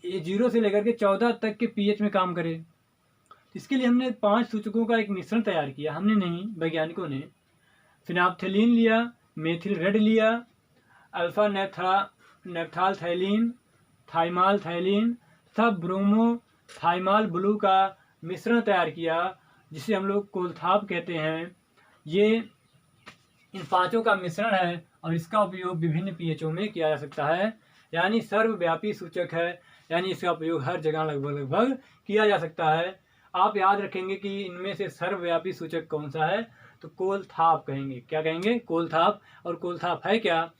0 से लेकर के 14 तक के पीएच में काम करे। इसके लिए हमने 5 सूचकों का एक मिश्रण तैयार किया। हमने नहीं, वैज्ञानिकों ने फिनाप्थेलीन लिया, मेथिल रेड लिया, अल्फा नेप्थाल थैलीन, थाइमाल थैलीन तथा ब्रोमोथाइमाल ब्लू का मिश्रण तैयार किया, जिसे हम लोग कोलथाप कहते हैं। ये इन 5 का मिश्रण है और इसका उपयोग विभिन्न पीएचओ में किया जा सकता है, यानी सर्वव्यापी सूचक है, यानी इसका उपयोग हर जगह लगभग किया जा सकता है। आप याद रखेंगे कि इनमें से सर्वव्यापी सूचक कौन सा है, तो कोलथाप कहेंगे। क्या कहेंगे? कोलथाप। और कोलथाप है क्या?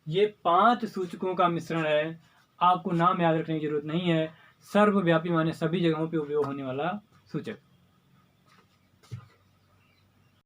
ये 5 सूचकों का मिश्रण है। आपको नाम याद रखने की जरूरत नहीं है। सर्वव्यापी माने सभी जगहों पे उपयोग होने वाला सूचक।